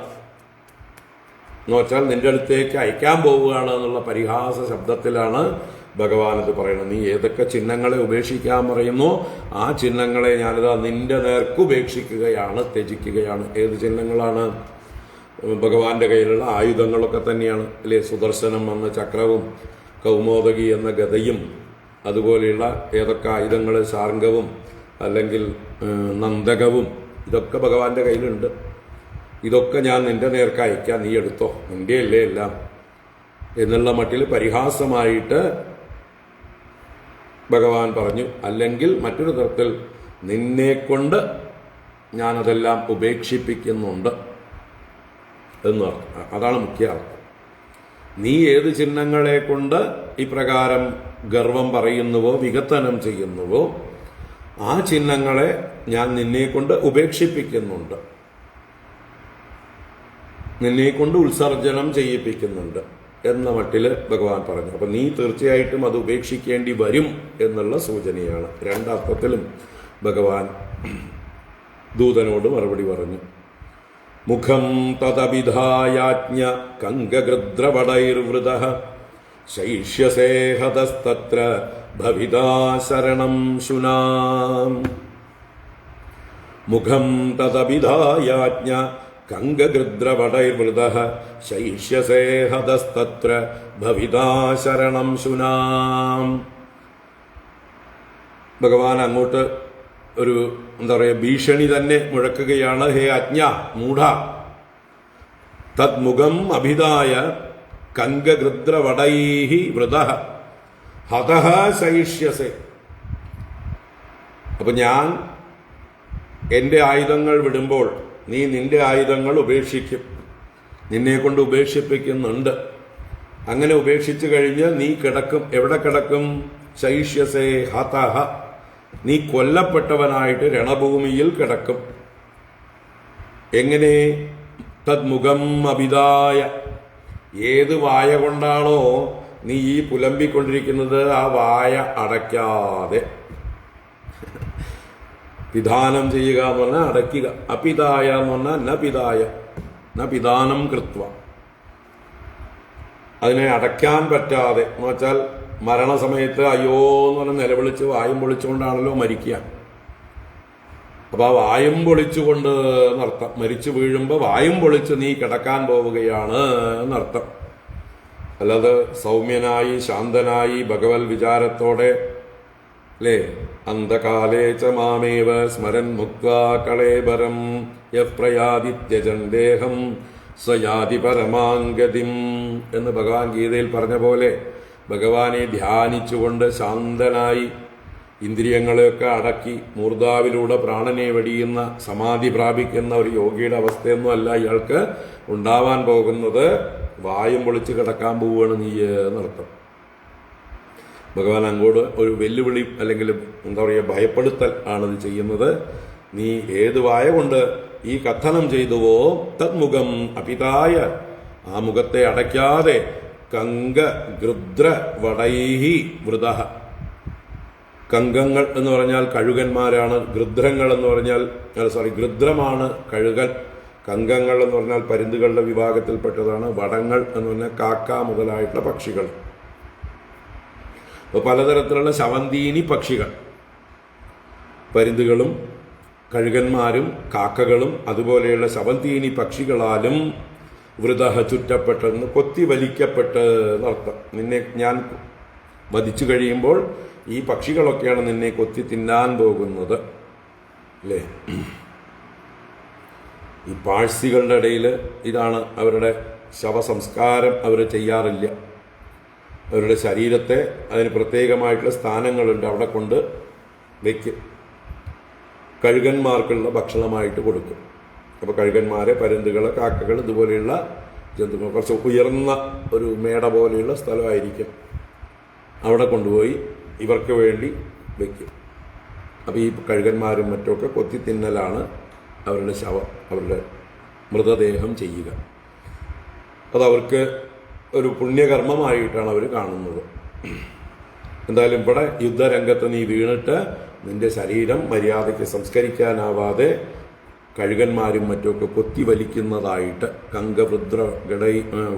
എന്ന് വെച്ചാൽ നിന്റെ അടുത്തേക്ക് അയക്കാൻ പോവുകയാണ് എന്നുള്ള പരിഹാസ ശബ്ദത്തിലാണ് ഭഗവാൻ ഇത് പറയുന്നത്. നീ ഏതൊക്കെ ചിഹ്നങ്ങളെ ഉപേക്ഷിക്കാൻ പറയുന്നു, ആ ചിഹ്നങ്ങളെ ഞാനിതാ നിന്റെ നേർക്ക് ഉപേക്ഷിക്കുകയാണ്, ത്യജിക്കുകയാണ്. ഏത് ചിഹ്നങ്ങളാണ്? ഭഗവാന്റെ കയ്യിലുള്ള ആയുധങ്ങളൊക്കെ തന്നെയാണ് അല്ലേ. സുദർശനം എന്ന ചക്രവും കൗമോദകി എന്ന ഗദയും അതുപോലെയുള്ള ഏതൊക്കെ ആയുധങ്ങൾ, ശാർംഗവും അല്ലെങ്കിൽ നന്ദകവും, ഇതൊക്കെ ഭഗവാന്റെ കയ്യിലുണ്ട്. ഇതൊക്കെ ഞാൻ നിന്റെ നേർക്ക് അയക്കാം, നീ എടുത്തോ, നിന്റെ അല്ലേ എല്ലാം എന്നുള്ള മട്ടിൽ പരിഹാസമായിട്ട് ഭഗവാൻ പറഞ്ഞു. അല്ലെങ്കിൽ മറ്റൊരു തരത്തിൽ നിന്നെക്കൊണ്ട് ഞാനതെല്ലാം ഉപേക്ഷിപ്പിക്കുന്നുണ്ട് എന്നർത്ഥം. അതാണ് മുഖ്യ അർത്ഥം. നീ ഏത് ചിഹ്നങ്ങളെ കൊണ്ട് ഇപ്രകാരം ഗർവം പറയുന്നുവോ, വികത്തനം ചെയ്യുന്നുവോ, ആ ചിഹ്നങ്ങളെ ഞാൻ നിന്നെക്കൊണ്ട് ഉപേക്ഷിപ്പിക്കുന്നുണ്ട്, നിന്നെക്കൊണ്ട് ഉത്സർജനം ചെയ്യിപ്പിക്കുന്നുണ്ട് എന്ന മട്ടില് ഭഗവാൻ പറഞ്ഞു. അപ്പൊ നീ തീർച്ചയായിട്ടും അത് ഉപേക്ഷിക്കേണ്ടി വരും എന്നുള്ള സൂചനയാണ്. രണ്ടർത്ഥത്തിലും ഭഗവാൻ ദൂതനോട് മറുപടി പറഞ്ഞു. മുഖം തദഭിധായാജ്ഞ കങ്കഗൃദ്രവടൈർവൃതഃ ശൈഷ്യസേഹതസ്തത്ര ഭവിതാ ശരണം ശുനാം. മുഖം തദഭിധായാജ്ഞ കങ്കഗൃദ്രവടൈർവൃതഃ ശൈഷ്യസേഹതസ്തത്ര ഭവിതാ ശരണം ശുനാം. ഭഗവാൻ അങ്ങോട്ട് ഒരു എന്താ പറയുക, ഭീഷണി തന്നെ മുഴക്കുകയാണ്. ഹേ അജ്ഞ, മൂഢ, തദ്മുഖം അഭിധായ കങ്കഗൃദ്രവടൈഹി വൃതഃ ഹതഃ ശയിഷ്യസേ. അപ്പൊ ഞാൻ എൻ്റെ ആയുധങ്ങൾ വിടുമ്പോൾ നീ നിന്റെ ആയുധങ്ങൾ ഉപേക്ഷിക്കും. നിന്നെ കൊണ്ട് ഉപേക്ഷിപ്പിക്കുന്നുണ്ട്. അങ്ങനെ ഉപേക്ഷിച്ചു കഴിഞ്ഞ് നീ കിടക്കും. എവിടെ കിടക്കും? ശൈഷ്യസേ ഹതഃ, നീ കൊല്ലപ്പെട്ടവനായിട്ട് രണഭൂമിയിൽ കിടക്കും. എങ്ങനെ? തദ്മുഖം അഭിദായ, ഏത് വായ കൊണ്ടാണോ നീ ഈ പുലമ്പിക്കൊണ്ടിരിക്കുന്നത് ആ വായ അടയ്ക്കാതെ. പിധാനം ചെയ്യുക എന്ന് പറഞ്ഞാൽ അടയ്ക്കുക. അപിതായ എന്ന് പറഞ്ഞാൽ ന പിതായ ന പിധാനം കൃത്വ, അതിനെ അടയ്ക്കാൻ പറ്റാതെ എന്ന് വെച്ചാൽ മരണസമയത്ത് അയ്യോ എന്ന് പറഞ്ഞാൽ നിലവിളിച്ച് വായും പൊളിച്ചുകൊണ്ടാണല്ലോ മരിക്കുക. അപ്പൊ ആ വായും പൊളിച്ചുകൊണ്ട് എന്നർത്ഥം. മരിച്ചു വീഴുമ്പോൾ വായും പൊളിച്ച് നീ കിടക്കാൻ പോവുകയാണ് എന്നർത്ഥം. അല്ലാതെ സൗമ്യനായി ശാന്തനായി ഭഗവത് വിചാരത്തോടെ അല്ലേ, അന്ധകാലേ ച മാമേവ സ്മരൻ മുക്വാ കളേബരം യപ്രയാദിത്യജൻ ദേഹം സ്വയാതി പരമാംഗതിം എന്ന് ഭഗവാൻ ഗീതയിൽ പറഞ്ഞ പോലെ ഭഗവാനെ ധ്യാനിച്ചുകൊണ്ട് ശാന്തനായി ഇന്ദ്രിയങ്ങളെയൊക്കെ അടക്കി മൂർധാവിലൂടെ പ്രാണനെ വെടിയുന്ന സമാധി പ്രാപിക്കുന്ന ഒരു യോഗിയുടെ അവസ്ഥയൊന്നും അല്ല ഇയാൾക്ക് ഉണ്ടാവാൻ പോകുന്നത്. വായും പൊളിച്ച് കിടക്കാൻ പോവുകയാണ് നീ എന്നർത്ഥം. ഭഗവാൻ അങ്ങോട്ട് ഒരു വെല്ലുവിളി അല്ലെങ്കിൽ എന്താ പറയുക ഭയപ്പെടുത്തൽ ആണിത് ചെയ്യുന്നത്. നീ ഏത് വായ കൊണ്ട് ഈ കഥനം ചെയ്തുവോ തദ്മുഖം അപിതായ, ആ മുഖത്തെ അടയ്ക്കാതെ കങ്ക ഗൃദ്ര വടൈഹി വൃതഃ. കങ്കങ്ങൾ എന്ന് പറഞ്ഞാൽ കഴുകന്മാരാണ്. ഗൃദ്രങ്ങൾ എന്ന് പറഞ്ഞാൽ ഗൃദ്രമാണ് കഴുകൻ. കങ്കങ്ങൾ എന്ന് പറഞ്ഞാൽ പരുന്തുകളുടെ വിഭാഗത്തിൽപ്പെട്ടതാണ്. വടങ്ങൾ എന്ന് പറഞ്ഞാൽ കാക്ക മുതലായിട്ടുള്ള പക്ഷികൾ. അപ്പോൾ പലതരത്തിലുള്ള ശവന്തീനി പക്ഷികൾ, പരുന്തുകളും കഴുകന്മാരും കാക്കകളും അതുപോലെയുള്ള ശവന്തീനി പക്ഷികളാലും വൃതഃ ചുറ്റപ്പെട്ടെന്ന്, കൊത്തി വലിക്കപ്പെട്ട് എന്നർത്ഥം. നിന്നെ ഞാൻ വധിച്ചു കഴിയുമ്പോൾ ഈ പക്ഷികളൊക്കെയാണ് നിന്നെ കൊത്തി തിന്നാൻ പോകുന്നത് അല്ലേ. ഈ പാഴ്സികളുടെ ഇടയിൽ ഇതാണ് അവരുടെ ശവസംസ്കാരം. അവർ ചെയ്യാറില്ല. അവരുടെ ശരീരത്തെ അതിന് പ്രത്യേകമായിട്ടുള്ള സ്ഥാനങ്ങളുണ്ട്, അവിടെ കൊണ്ട് വയ്ക്കും. കഴുകന്മാർക്കുള്ള ഭക്ഷണമായിട്ട് കൊടുക്കും. അപ്പോൾ കഴുകന്മാരെ, പരുന്തുകളെ, കാക്കകൾ ഇതുപോലെയുള്ള ജന്തുക്കൾ കുറച്ച് ഉയർന്ന ഒരു മേട പോലെയുള്ള സ്ഥലമായിരിക്കും. അവിടെ കൊണ്ടുപോയി ഇവർക്ക് വേണ്ടി വയ്ക്കും. അപ്പോൾ ഈ കഴുകന്മാരും മറ്റുമൊക്കെ കൊത്തി തിന്നലാണ് അവരുടെ ശവം, അവരുടെ മൃതദേഹം ചെയ്യുക. അതവർക്ക് ഒരു പുണ്യകർമ്മമായിട്ടാണ് അവർ കാണുന്നത്. എന്തായാലും ഇവിടെ യുദ്ധരംഗത്ത് നീ വീണിട്ട് നിന്റെ ശരീരം മര്യാദയ്ക്ക് സംസ്കരിക്കാനാവാതെ കഴുകന്മാരും മറ്റുമൊക്കെ കൊത്തി വലിക്കുന്നതായിട്ട് കങ്കവൃദ്ര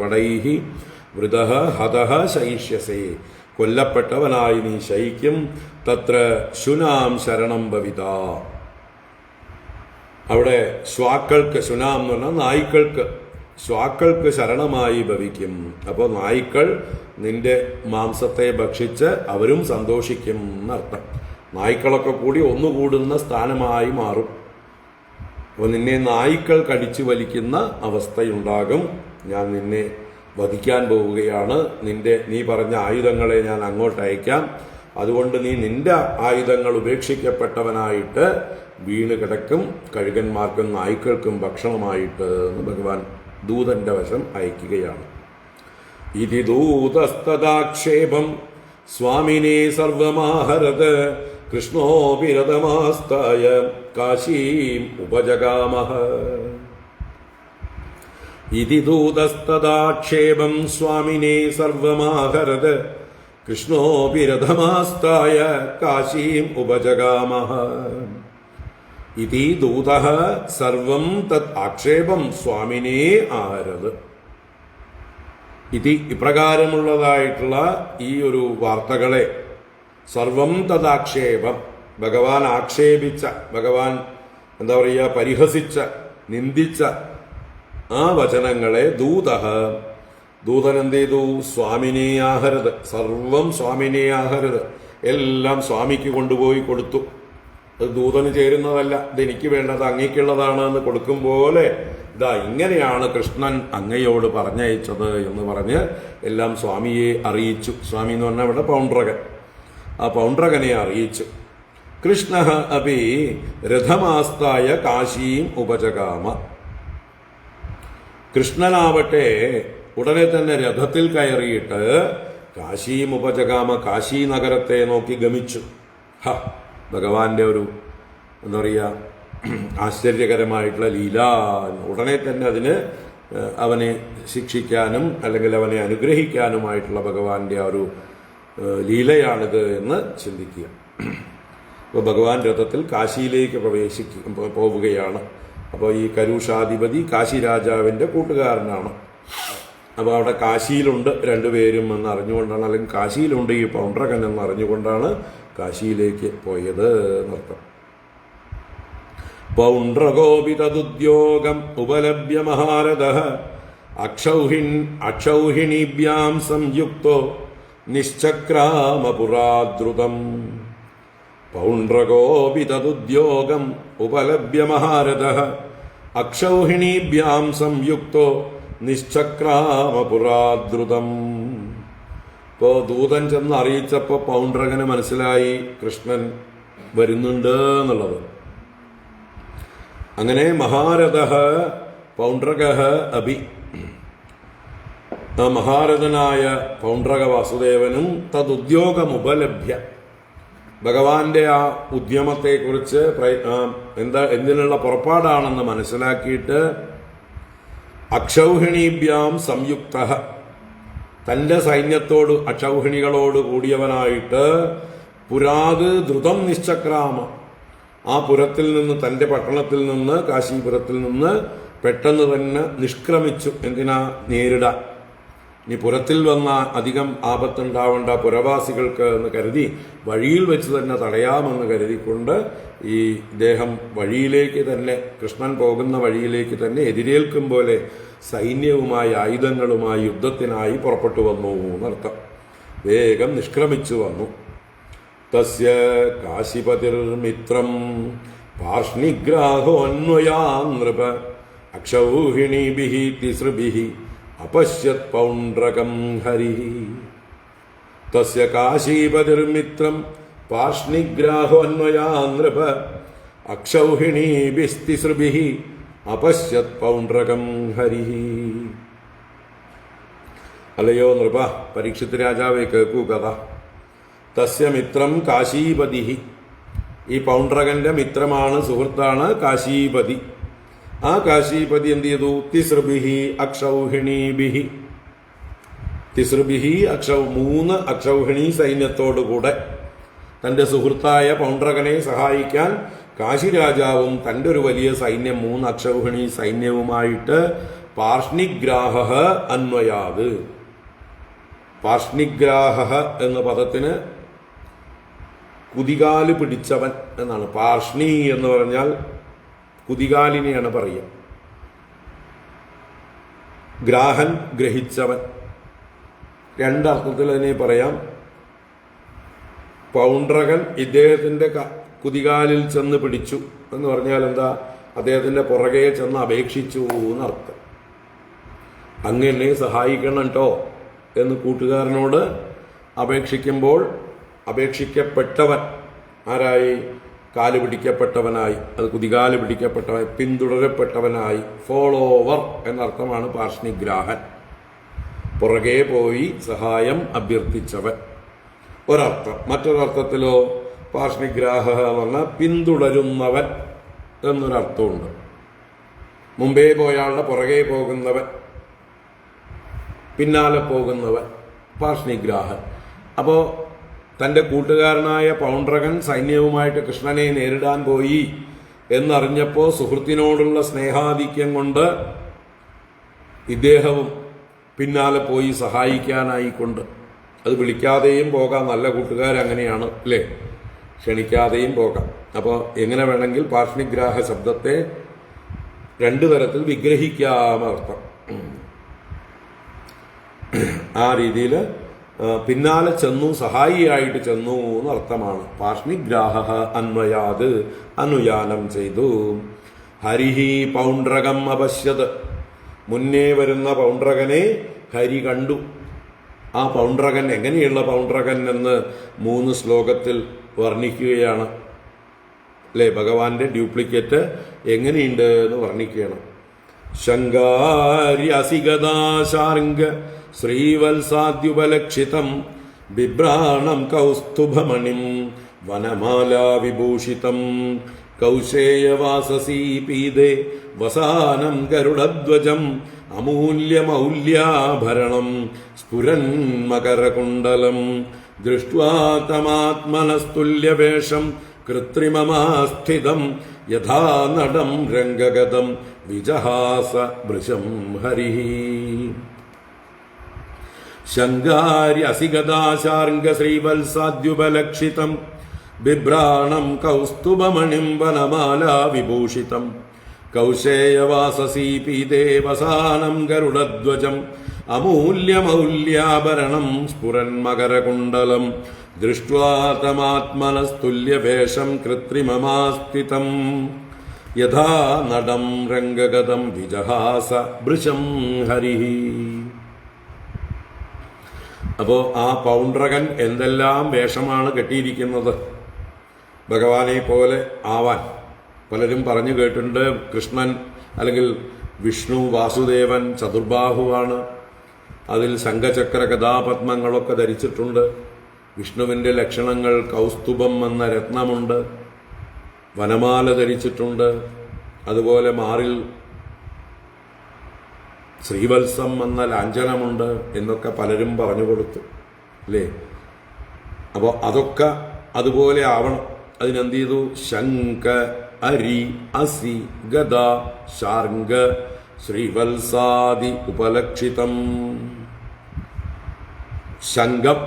വടൈഹി വൃതഃ ഹതഃ ശയിഷ്യസേ, കൊല്ലപ്പെട്ടവനായി നീ ശയിക്കും. തത്ര ശുനാം ശരണം ഭവിത, അവിടെ ശ്വാക്കൾക്ക്, ശുനാം എന്ന് പറഞ്ഞാൽ നായ്ക്കൾക്ക്, ശ്വാക്കൾക്ക് ശരണമായി ഭവിക്കും. അപ്പോൾ നായ്ക്കൾ നിന്റെ മാംസത്തെ ഭക്ഷിച്ച് അവരും സന്തോഷിക്കും എന്നർത്ഥം. നായ്ക്കളൊക്കെ കൂടി ഒന്നുകൂടുന്ന സ്ഥാനമായി മാറും. അപ്പോൾ നിന്നെ നായ്ക്കൾ കടിച്ചു വലിക്കുന്ന അവസ്ഥയുണ്ടാകും. ഞാൻ നിന്നെ വധിക്കാൻ പോവുകയാണ്. നീ പറഞ്ഞ ആയുധങ്ങളെ ഞാൻ അങ്ങോട്ട് അയക്കാം. അതുകൊണ്ട് നീ നിന്റെ ആയുധങ്ങൾ ഉപേക്ഷിക്കപ്പെട്ടവനായിട്ട് വീണ് കിടക്കും. കഴുകന്മാർക്കും നായ്ക്കൾക്കും ഭക്ഷണമായിട്ട് എന്ന് ഭഗവാൻ ദൂതന്റെ വശം അയക്കുകയാണ്. ഇതി ദൂതസ്തദാക്ഷേപം സ്വാമിനെ സർവമാഹരത് കൃഷ്ണോപിരതമാസ്തായ കാശീം ഉപജഗാമഃ. ഇതി ദൂതസ്തദാക്ഷേപം സ്വാമിനെ സർവമാഹരത് കൃഷ്ണോപിരതമാസ്തായ കാശീം ഉപജഗാമഃ. ഇതി ദൂതഃ സർവം തത് ആക്ഷേപം സ്വാമിനെ ആഹരത്. ഇതി ഇപ്രകാരമുള്ളതായിട്ടുള്ള ഈ ഒരു വാർത്തകളെ സർവം തദാക്ഷേപം, ഭഗവാൻ ആക്ഷേപിച്ച, ഭഗവാൻ എന്താ പറയുക പരിഹസിച്ച, നിന്ദിച്ച ആ വചനങ്ങളെ ദൂതൻ എന്ത് ചെയ്തു? സ്വാമിനെ ആഹരത്, സർവം സ്വാമിനെ ആഹരത്, എല്ലാം സ്വാമിക്ക് കൊണ്ടുപോയി കൊടുത്തു. അത് ദൂതന് ചേരുന്നതല്ല, ഇതെനിക്ക് വേണ്ടത് അങ്ങേക്കുള്ളതാണ് എന്ന് കൊടുക്കും പോലെ ഇതാ ഇങ്ങനെയാണ് കൃഷ്ണൻ അങ്ങയോട് പറഞ്ഞയച്ചത് എന്ന് പറഞ്ഞ് എല്ലാം സ്വാമിയെ അറിയിച്ചു. സ്വാമി എന്ന് പറഞ്ഞാൽ ഇവിടെ പൗണ്ഡ്രകൻ. ആ പൗണ്ഡ്രകനെ അറിയിച്ചു. കൃഷ്ണ അപി രഥമാസ്തായ കാശീം ഉപജഗാമ. കൃഷ്ണനാവട്ടെ ഉടനെ തന്നെ രഥത്തിൽ കയറിയിട്ട് കാശീം ഉപജഗാമ, കാശി നഗരത്തെ നോക്കി ഗമിച്ചു. ഭഗവാന്റെ ഒരു എന്താ പറയുക ആശ്ചര്യകരമായിട്ടുള്ള ലീല. ഉടനെ തന്നെ അതിന് അവനെ ശിക്ഷിക്കാനും അല്ലെങ്കിൽ അവനെ അനുഗ്രഹിക്കാനുമായിട്ടുള്ള ഭഗവാന്റെ ആ ഒരു ലീലയാണിത് എന്ന് ചിന്തിക്കുക. അപ്പോൾ ഭഗവാൻ രഥത്തിൽ കാശിയിലേക്ക് പോവുകയാണ്. അപ്പോൾ ഈ കരുഷാധിപതി കാശി രാജാവിൻ്റെ കൂട്ടുകാരനാണ്. അപ്പോൾ അവിടെ കാശിയിലുണ്ട് രണ്ടുപേരും എന്ന് അറിഞ്ഞുകൊണ്ടാണ്, അല്ലെങ്കിൽ കാശിയിലുണ്ട് ഈ പൗണ്ഡ്രകൻ എന്ന് അറിഞ്ഞുകൊണ്ടാണ് കാശിയിലേക്ക് പോയത് എന്നർത്ഥം. പൗണ്ഡ്രകോപി തദുദ്യോഗം ഉപലഭ്യ മഹാരഥഃ അക്ഷൗഹിണീഭ്യാം സംയുക്തോ നിശ്ചക്രാമ പുരാദ്രുതം. പൗണ്ഡ്രകോപി തദുദ്യോഗം ഉപലഭ്യ മഹാരഥഃ അക്ഷൗഹിണീഭ്യാം സംയുക്തോ നിശ്ചക്രാമ പുരാദ്രുതം. ഇപ്പോൾ ദൂതൻ ചെന്ന് അറിയിച്ചപ്പോൾ പൗണ്ഡ്രകന് മനസ്സിലായി കൃഷ്ണൻ വരുന്നുണ്ട് എന്നുള്ളത്. അങ്ങനെ മഹാരഥഃ പൗണ്ഡ്രകഃ അഭി, ആ മഹാരഥനായ പൗണ്ഡ്രക വാസുദേവനും തദുദ്യോഗമുപലഭ്യ, ഭഗവാന്റെ ആ ഉദ്യമത്തെക്കുറിച്ച് എന്തിനുള്ള പുറപ്പാടാണെന്ന് മനസ്സിലാക്കിയിട്ട് അക്ഷൗഹിണീഭ്യാം സംയുക്ത, തൻ്റെ സൈന്യത്തോട് അക്ഷൗഹിണികളോട് കൂടിയവനായിട്ട് പുരാത് ദ്രുതം നിശ്ചക്രാമ, ആ പുരത്തിൽ നിന്ന്, തൻ്റെ പട്ടണത്തിൽ നിന്ന്, കാശീപുരത്തിൽ നിന്ന് പെട്ടെന്ന് തന്നെ നിഷ്ക്രമിച്ചു. എന്തിനാ? നേരിടാൻ. ഇനി പുരത്തിൽ വന്ന അധികം ആപത്തുണ്ടാവേണ്ട പുരവാസികൾക്ക് എന്ന് കരുതി വഴിയിൽ വെച്ച് തന്നെ തടയാമെന്ന് കരുതിക്കൊണ്ട് ഈ ഇദ്ദേഹം വഴിയിലേക്ക് തന്നെ, കൃഷ്ണൻ പോകുന്ന വഴിയിലേക്ക് തന്നെ എതിരേൽക്കും പോലെ സൈന്യവുമായി ആയുധങ്ങളുമായി യുദ്ധത്തിനായി പുറപ്പെട്ടു വന്നു എന്നർത്ഥം. വേഗം നിഷ്ക്രമിച്ചു വന്നു. തസ്യ കാശിപതിർമിത്രം പാർഷ്ണിഗ്രാഹോന്വയാനൃപ അക്ഷൗഹിണീഭിഃ തിസൃഭിഃ അപശ്യത് പൗണ്ഡ്രകം ഹരിഃ. തസ്യ കാശീപതിർമിത്രം പാർഷ്ണിഗ്രാഹോന്വയാനൃപ അക്ഷൗഹിണീഭിഃ തിസൃഭിഃ അപശ്യത് പൗണ്ഡ്രകം ഹരിഃ. അല്ലയോ നൃപ, പരീക്ഷിത് രാജാവേ കേൾക്കൂ കഥ. തസ്യ മിത്രം കാശീപതി, ഈ പൗണ്ഡ്രകന്റെ മിത്രമാണ്, സുഹൃത്താണ് കാശീപതി. ആ കാശീപതി എന്ത് ചെയ്തു? തിസൃഭിഃ അക്ഷൗഹിണീഭിഃ, തിസൃഭിഃ മൂന്ന് അക്ഷൗഹിണി സൈന്യത്തോടുകൂടെ തന്റെ സുഹൃത്തായ പൗണ്ഡ്രകനെ സഹായിക്കാൻ കാശിരാജാവും തന്റെ ഒരു വലിയ സൈന്യം, 3 അക്ഷൗഹിണി സൈന്യവുമായിട്ട് പാർഷ്ണിഗ്രാഹ അന്വയാത്. പാർഷ്ണിഗ്രാഹ എന്ന പദത്തിന് കുതികാല് പിടിച്ചവൻ എന്നാണ്. പാർഷ്ണി എന്ന് പറഞ്ഞാൽ കുതികാലിനെയാണ് പറയുക. ഗ്രാഹൻ ഗ്രഹിച്ചവൻ, രണ്ടർത്ഥത്തിൽ അതിനെ പറയാം. പൗണ്ഡ്രകൻ ഇദ്ദേഹത്തിന്റെ കുതികാലിൽ ചെന്ന് പിടിച്ചു എന്ന് പറഞ്ഞാൽ എന്താ? അദ്ദേഹത്തിന്റെ പുറകെ ചെന്ന് അപേക്ഷിച്ചു എന്നർത്ഥം. അങ്ങനെ സഹായിക്കണം കേട്ടോ എന്ന് കൂട്ടുകാരനോട് അപേക്ഷിക്കുമ്പോൾ അപേക്ഷിക്കപ്പെട്ടവൻ ആരായി? കാല് പിടിക്കപ്പെട്ടവനായി, അത് കുതികാല് പിടിക്കപ്പെട്ടവൻ, പിന്തുടരപ്പെട്ടവനായി, ഫോളോവർ എന്നർത്ഥമാണ് പാർഷ്ണിഗ്രാഹൻ. പുറകെ പോയി സഹായം അഭ്യർത്ഥിച്ചവൻ ഒരർത്ഥം. മറ്റൊരർത്ഥത്തിലോ പാർഷ്ണിഗ്രാഹ എന്ന് പറഞ്ഞാൽ പിന്തുടരുന്നവൻ എന്നൊരർത്ഥമുണ്ട്. മുമ്പേ പോയാളുടെ പുറകെ പോകുന്നവൻ, പിന്നാലെ പോകുന്നവൻ, പാർഷ്ണിഗ്രാഹൻ. അപ്പോൾ തൻ്റെ കൂട്ടുകാരനായ പൗണ്ഡ്രകൻ സൈന്യവുമായിട്ട് കൃഷ്ണനെ നേരിടാൻ പോയി എന്നറിഞ്ഞപ്പോൾ സുഹൃത്തിനോടുള്ള സ്നേഹാധിക്യം കൊണ്ട് ഇദ്ദേഹവും പിന്നാലെ പോയി സഹായിക്കാനായിക്കൊണ്ട്. അത് വിളിക്കാതെയും പോകാം, നല്ല കൂട്ടുകാരങ്ങനെയാണ് അല്ലേ, ക്ഷണിക്കാതെയും പോകാം. അപ്പോൾ എങ്ങനെ വേണമെങ്കിൽ പാർഷ്ണിഗ്രാഹ ശബ്ദത്തെ 2 തരത്തിൽ വിഗ്രഹിക്കാമർത്ഥം. ആ രീതിയിൽ പിന്നാലെ ചെന്നു, സഹായിയായിട്ട് ചെന്നു എന്നർത്ഥമാണ്. പാർഷ്ണിഗ്രാഹ അന്വയാത്, അനുയാനം ചെയ്തു. ഹരിഹി പൗണ്ഡ്രകം അപശ്യത്. മുന്നേ വരുന്ന പൗണ്ഡ്രകനെ ഹരി കണ്ടു. ആ പൗണ്ഡ്രകൻ എങ്ങനെയുള്ള പൗണ്ഡ്രകൻ എന്ന് 3 ശ്ലോകത്തിൽ വർണ്ണിക്കുകയാണ്. അല്ലേ, ഭഗവാന്റെ ഡ്യൂപ്ലിക്കേറ്റ് എങ്ങനെയുണ്ട് എന്ന് വർണ്ണിക്കുകയാണ്. ശങ്കാര്യസിഗദാശാർംഗ ശ്രീവത്സാദ്യുപലക്ഷിതം ബിഭ്രാണം കൗസ്തുഭമണിം വനമാലാ വിഭൂഷിതം കൗശേയവാസസീ പീതേ വസാനം ഗരുഡധ്വജം അമൂല്യമൗല്യാഭരണം സ്ഫുരൻ മകരകുണ്ടലം ദൃഷ്ട്വാ തമാത്മനസ്തുല്യവേഷം കൃത്രിമമാസ്ഥിതം യഥാ നടം രംഗഗതം വിജഹാസ വൃശം ഹരിഃ. ശങ്കാര്യസിഗദാശാർംഗ ശ്രീവത്സാദ്യുപലക്ഷിതം ബിഭ്രാണം കൗസ്തുഭമണിം വനമാലാ വിഭൂഷിതം കൗശേയവാസസീ പീതേ വസാനം ഗരുഡധ്വജം അമൂല്യമൗല്യാഭരണം സ്ഫുരൻ മകരകുണ്ടലം ദൃഷ്ട്വാ തമാത്മനസ്തുല്യവേഷം കൃത്രിമമാസ്ഥിതം യഥാ നടം രംഗഗതം വിജഹാസ വൃശം ഹരിഃ. അപ്പോ ആ പൗണ്ഡ്രകൻ എന്തെല്ലാം വേഷമാണ് കെട്ടിയിരിക്കുന്നത്. ഭഗവാനെ പോലെ ആവാൻ പലരും പറഞ്ഞു കേട്ടിട്ടുണ്ട്. കൃഷ്ണൻ അല്ലെങ്കിൽ വിഷ്ണു വാസുദേവൻ ചതുർബാഹുവാണ്. അതിൽ ശംഖചക്ര ഗദാപത്മങ്ങളൊക്കെ ധരിച്ചിട്ടുണ്ട്. വിഷ്ണുവിൻ്റെ ലക്ഷണങ്ങൾ കൗസ്തുഭം എന്ന രത്നമുണ്ട്, വനമാല ധരിച്ചിട്ടുണ്ട്. അതുപോലെ മാറിൽ ശ്രീവത്സം എന്ന ലാഞ്ചനമുണ്ട് എന്നൊക്കെ പലരും പറഞ്ഞു കൊടുത്തു, അല്ലേ. അപ്പോൾ അതൊക്കെ അതുപോലെ ആവണം. അതിനെന്ത് ചെയ്തു? ശംഖ അരി അസി ഗദ ശാർംഗ ശ്രീവത്സാദി ഉപലക്ഷിതം. ശംഖം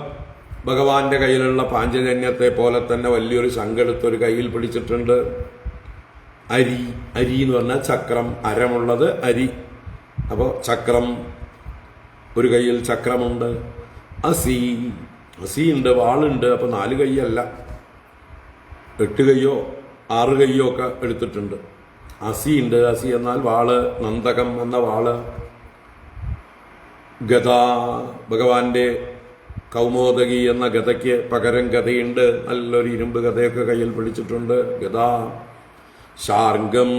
ഭഗവാന്റെ കയ്യിലുള്ള പാഞ്ചജന്യത്തെ പോലെ തന്നെ വലിയൊരു ശംഖെടുത്തൊരു കയ്യിൽ പിടിച്ചിട്ടുണ്ട്. അരി, അരി എന്ന് പറഞ്ഞാൽ ചക്രം, അരമുള്ളത് അരി. അപ്പോൾ ചക്രം, ഒരു കയ്യിൽ ചക്രമുണ്ട്. അസി, അസിയുണ്ട്, വാളുണ്ട്. അപ്പോൾ 4 കൈയല്ല, 8 കൈയോ 6 കൈയോ ഒക്കെ എടുത്തിട്ടുണ്ട്. അസിയുണ്ട്. അസി എന്നാൽ വാള്, നന്ദകം എന്ന വാള്. ഗദ, ഭഗവാന്റെ കൗമോദകി എന്ന ഗദയ്ക്ക് പകരം ഗദയുണ്ട്. നല്ലൊരു ഇരുമ്പ് ഗദയൊക്കെ കയ്യിൽ പിടിച്ചിട്ടുണ്ട്. ഗദ. ശാർംഗം,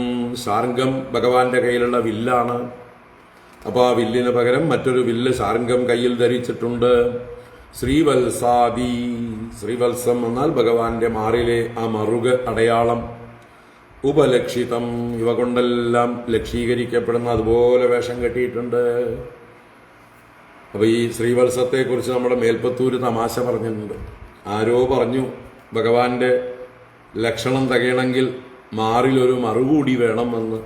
ശാർംഗം ഭഗവാന്റെ കയ്യിലുള്ള വില്ലാണ്. അപ്പോൾ ആ വില്ലിന് പകരം മറ്റൊരു വില്ല് ശാർംഗം കയ്യിൽ ധരിച്ചിട്ടുണ്ട്. ശ്രീവത്സാദി, ശ്രീവത്സം എന്നാൽ ഭഗവാന്റെ മാറിലെ ആ മറുക അടയാളം. ഉപലക്ഷിതം, ഇവ കൊണ്ടെല്ലാം ലക്ഷീകരിക്കപ്പെടുന്ന അതുപോലെ വേഷം കെട്ടിയിട്ടുണ്ട്. അപ്പോൾ ഈ ശ്രീവത്സത്തെക്കുറിച്ച് നമ്മുടെ മേൽപ്പത്തൂര് തമാശ പറഞ്ഞിട്ടുണ്ട്. ആരോ പറഞ്ഞു ഭഗവാന്റെ ലക്ഷണം തികയണമെങ്കിൽ മാറിലൊരു മറുകൂടി വേണമെന്ന്.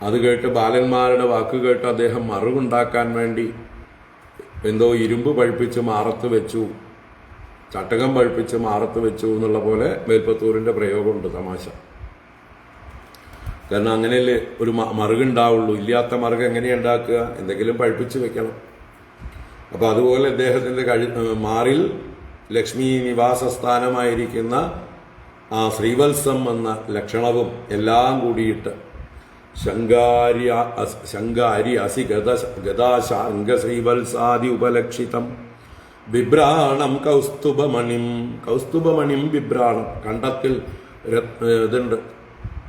അത് കേട്ട് ബാലന്മാരുടെ വാക്ക് കേട്ട് അദ്ദേഹം മറുകുണ്ടാക്കാൻ വേണ്ടി എന്തോ ഇരുമ്പ് പഴുപ്പിച്ച് മാറത്ത് വെച്ചു, ചട്ടകം പഴുപ്പിച്ച് മാറത്ത് വെച്ചു എന്നുള്ള പോലെ മേൽപ്പത്തൂരിൻ്റെ പ്രയോഗമുണ്ട്, തമാശ. കാരണം അങ്ങനെയല്ലേ ഒരു മറുകുണ്ടാവുള്ളൂ. ഇല്ലാത്ത മറുക് എങ്ങനെയാണ് ഉണ്ടാക്കുക? എന്തെങ്കിലും പഴുപ്പിച്ച് വെക്കണം. അപ്പോൾ അതുപോലെ അദ്ദേഹത്തിൻ്റെ മാറിൽ ലക്ഷ്മി നിവാസസ്ഥാനമായിരിക്കുന്ന ആ ശ്രീവത്സം എന്ന ലക്ഷണവും എല്ലാം കൂടിയിട്ട് ശങ്കാരി അസി ഗദാശാർംഗ ശ്രീവത്സാദി ഉപലക്ഷിതം ബിഭ്രാണം കൗസ്തുഭമണിം, കൗസ്തുഭമണിം ബിഭ്രാണം, കണ്ടത്തിൽ ഇതുണ്ട്,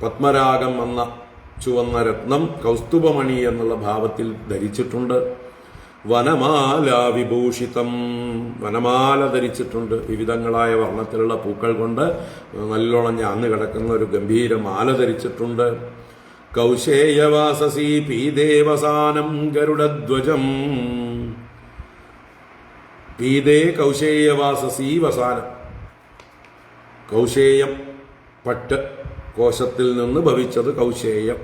പത്മരാഗം എന്ന ചുവന്ന രത്നം കൗസ്തുഭമണി എന്നുള്ള ഭാവത്തിൽ ധരിച്ചിട്ടുണ്ട്. വനമാല വിഭൂഷിതം, വനമാല ധരിച്ചിട്ടുണ്ട്. വിവിധങ്ങളായ വർണ്ണത്തിലുള്ള പൂക്കൾ കൊണ്ട് നല്ലോണം ഞാന്ന് കിടക്കുന്ന ഒരു ഗംഭീര മാല ധരിച്ചിട്ടുണ്ട്. കൗശേയവാസസി പീദേവസാനം ഗരുഡധ്വജം, പീതേ കൗശേയവാസസി വസാനം. കൗശേയം പട്ട്, കോശത്തിൽ നിന്ന് ഭവിച്ചത് കൗശേയം,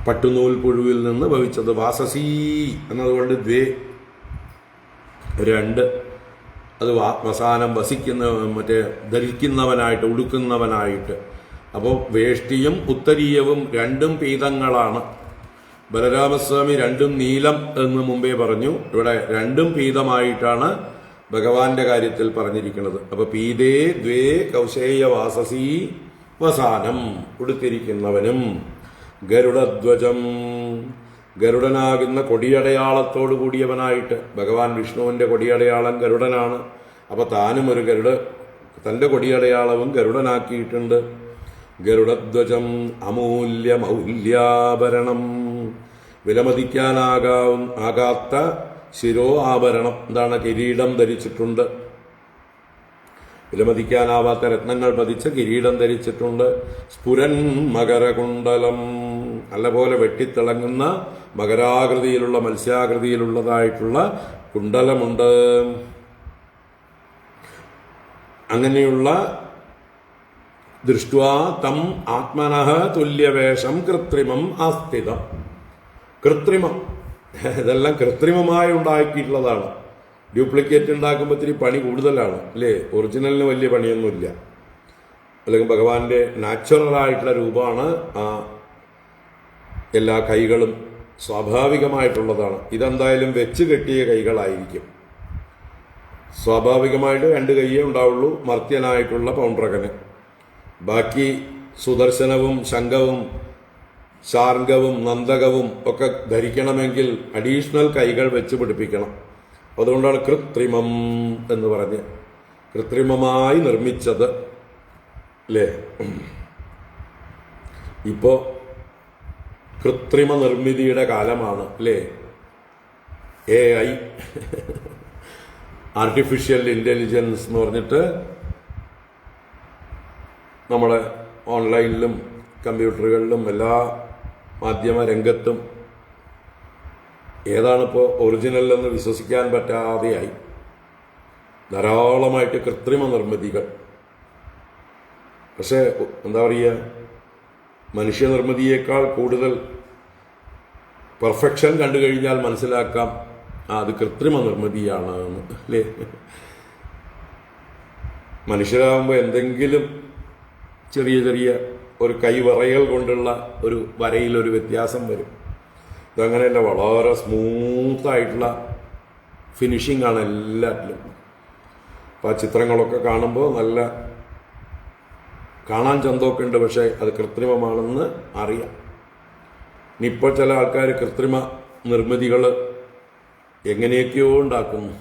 പട്ടുനൂൽ പുഴുവിൽ നിന്ന് ഭവിച്ചത്. വാസസി എന്നതുകൊണ്ട് 2, അത് വസാനം വസിക്കുന്ന, മറ്റേ ധരിക്കുന്നവനായിട്ട്, ഉടുക്കുന്നവനായിട്ട്. അപ്പോൾ വേഷ്ടിയും ഉത്തരീയവും 2 പീതങ്ങളാണ്. ബലരാമസ്വാമി 2 നീലം എന്ന് മുമ്പേ പറഞ്ഞു. ഇവിടെ 2 പീതമായിട്ടാണ് ഭഗവാന്റെ കാര്യത്തിൽ പറഞ്ഞിരിക്കുന്നത്. അപ്പോൾ പീതേ ദ്വേ കൗശേയ വാസസി വസാനം ഉടുത്തിരിക്കുന്നവനും ഗരുഡധ്വജം ഗരുഡനാകുന്ന കൊടിയടയാളത്തോടു കൂടിയവനായിട്ട്. ഭഗവാൻ വിഷ്ണുവിൻ്റെ കൊടിയടയാളം ഗരുഡനാണ്. അപ്പോൾ താനും ഒരു തൻ്റെ കൊടിയടയാളവും ഗരുഡനാക്കിയിട്ടുണ്ട്. ഗരുഡധ്വജം അമൂല്യമൗല്യാഭരണം വിലമതിക്കാനാകാത്ത ശിരോ ആഭരണം. എന്താണ്? കിരീടം ധരിച്ചിട്ടുണ്ട്. വിലമതിക്കാനാവാത്ത രത്നങ്ങൾ പതിച്ച കിരീടം ധരിച്ചിട്ടുണ്ട്. സ്ഫുരൻ മകരകുണ്ടലം നല്ലപോലെ വെട്ടിത്തിളങ്ങുന്ന മകരാകൃതിയിലുള്ള മത്സ്യാകൃതിയിലുള്ളതായിട്ടുള്ള കുണ്ടലമുണ്ട്. അങ്ങനെയുള്ള ദൃഷ്ട്വാ തം ആത്മനഃ തുല്യവേഷം കൃത്രിമം ആസ്ഥിതം. കൃത്രിമം, ഇതെല്ലാം കൃത്രിമമായി ഉണ്ടാക്കിയിട്ടുള്ളതാണ്. ഡ്യൂപ്ലിക്കേറ്റ് ഉണ്ടാക്കുമ്പോൾ ഇത്തിരി പണി കൂടുതലാണ് അല്ലേ? ഒറിജിനലിന് വലിയ പണിയൊന്നുമില്ല. അല്ലെങ്കിൽ ഭഗവാന്റെ നാച്ചുറലായിട്ടുള്ള രൂപമാണ് ആ എല്ലാ കൈകളും സ്വാഭാവികമായിട്ടുള്ളതാണ്. ഇതെന്തായാലും വെച്ച് കെട്ടിയ കൈകളായിരിക്കും. സ്വാഭാവികമായിട്ട് 2 കൈയേ ഉണ്ടാവുള്ളൂ മർത്യനായിട്ടുള്ള പൗണ്ഡ്രകന്. ബാക്കി സുദർശനവും ശംഖവും ശാർംഗവും നന്ദകവും ഒക്കെ ധരിക്കണമെങ്കിൽ അഡീഷണൽ കൈകൾ വെച്ച് പിടിപ്പിക്കണം. അതുകൊണ്ടാണ് കൃത്രിമം എന്ന് പറഞ്ഞ് കൃത്രിമമായി നിർമ്മിച്ചത് അല്ലേ? ഇപ്പോ കൃത്രിമ നിർമ്മിതിയുടെ കാലമാണ് അല്ലേ? AI ആർട്ടിഫിഷ്യൽ ഇൻ്റലിജൻസ് എന്ന് പറഞ്ഞിട്ട് നമ്മളെ ഓൺലൈനിലും കമ്പ്യൂട്ടറുകളിലും എല്ലാ മാധ്യമ രംഗത്തും ഏതാണിപ്പോൾ ഒറിജിനൽ എന്ന് വിശ്വസിക്കാൻ പറ്റാതെയായി. ധാരാളമായിട്ട് കൃത്രിമ നിർമ്മിതികൾ. പക്ഷേ എന്താ പറയുക, മനുഷ്യനിർമ്മിതിയേക്കാൾ കൂടുതൽ പെർഫെക്ഷൻ കണ്ടു കഴിഞ്ഞാൽ മനസ്സിലാക്കാം അത് കൃത്രിമ നിർമ്മിതിയാണ് എന്ന് അല്ലേ? മനുഷ്യരാകുമ്പോൾ എന്തെങ്കിലും ചെറിയ ചെറിയ ഒരു കൈവറയൽ കൊണ്ടുള്ള ഒരു വരയിലൊരു വ്യത്യാസം വരും. ഇതങ്ങനെയല്ല, വളരെ സ്മൂത്തായിട്ടുള്ള ഫിനിഷിംഗ് ആണ് എല്ലാറ്റിലും. അപ്പോൾ ആ ചിത്രങ്ങളൊക്കെ കാണുമ്പോൾ നല്ല കാണാൻ ചന്തമൊക്കെ ഉണ്ട്, പക്ഷേ അത് കൃത്രിമമാണെന്ന് അറിയാം. ഇനിയിപ്പോൾ ചില ആൾക്കാർ കൃത്രിമ നിർമ്മിതികൾ എങ്ങനെയൊക്കെയോ ഉണ്ടാക്കുന്നു,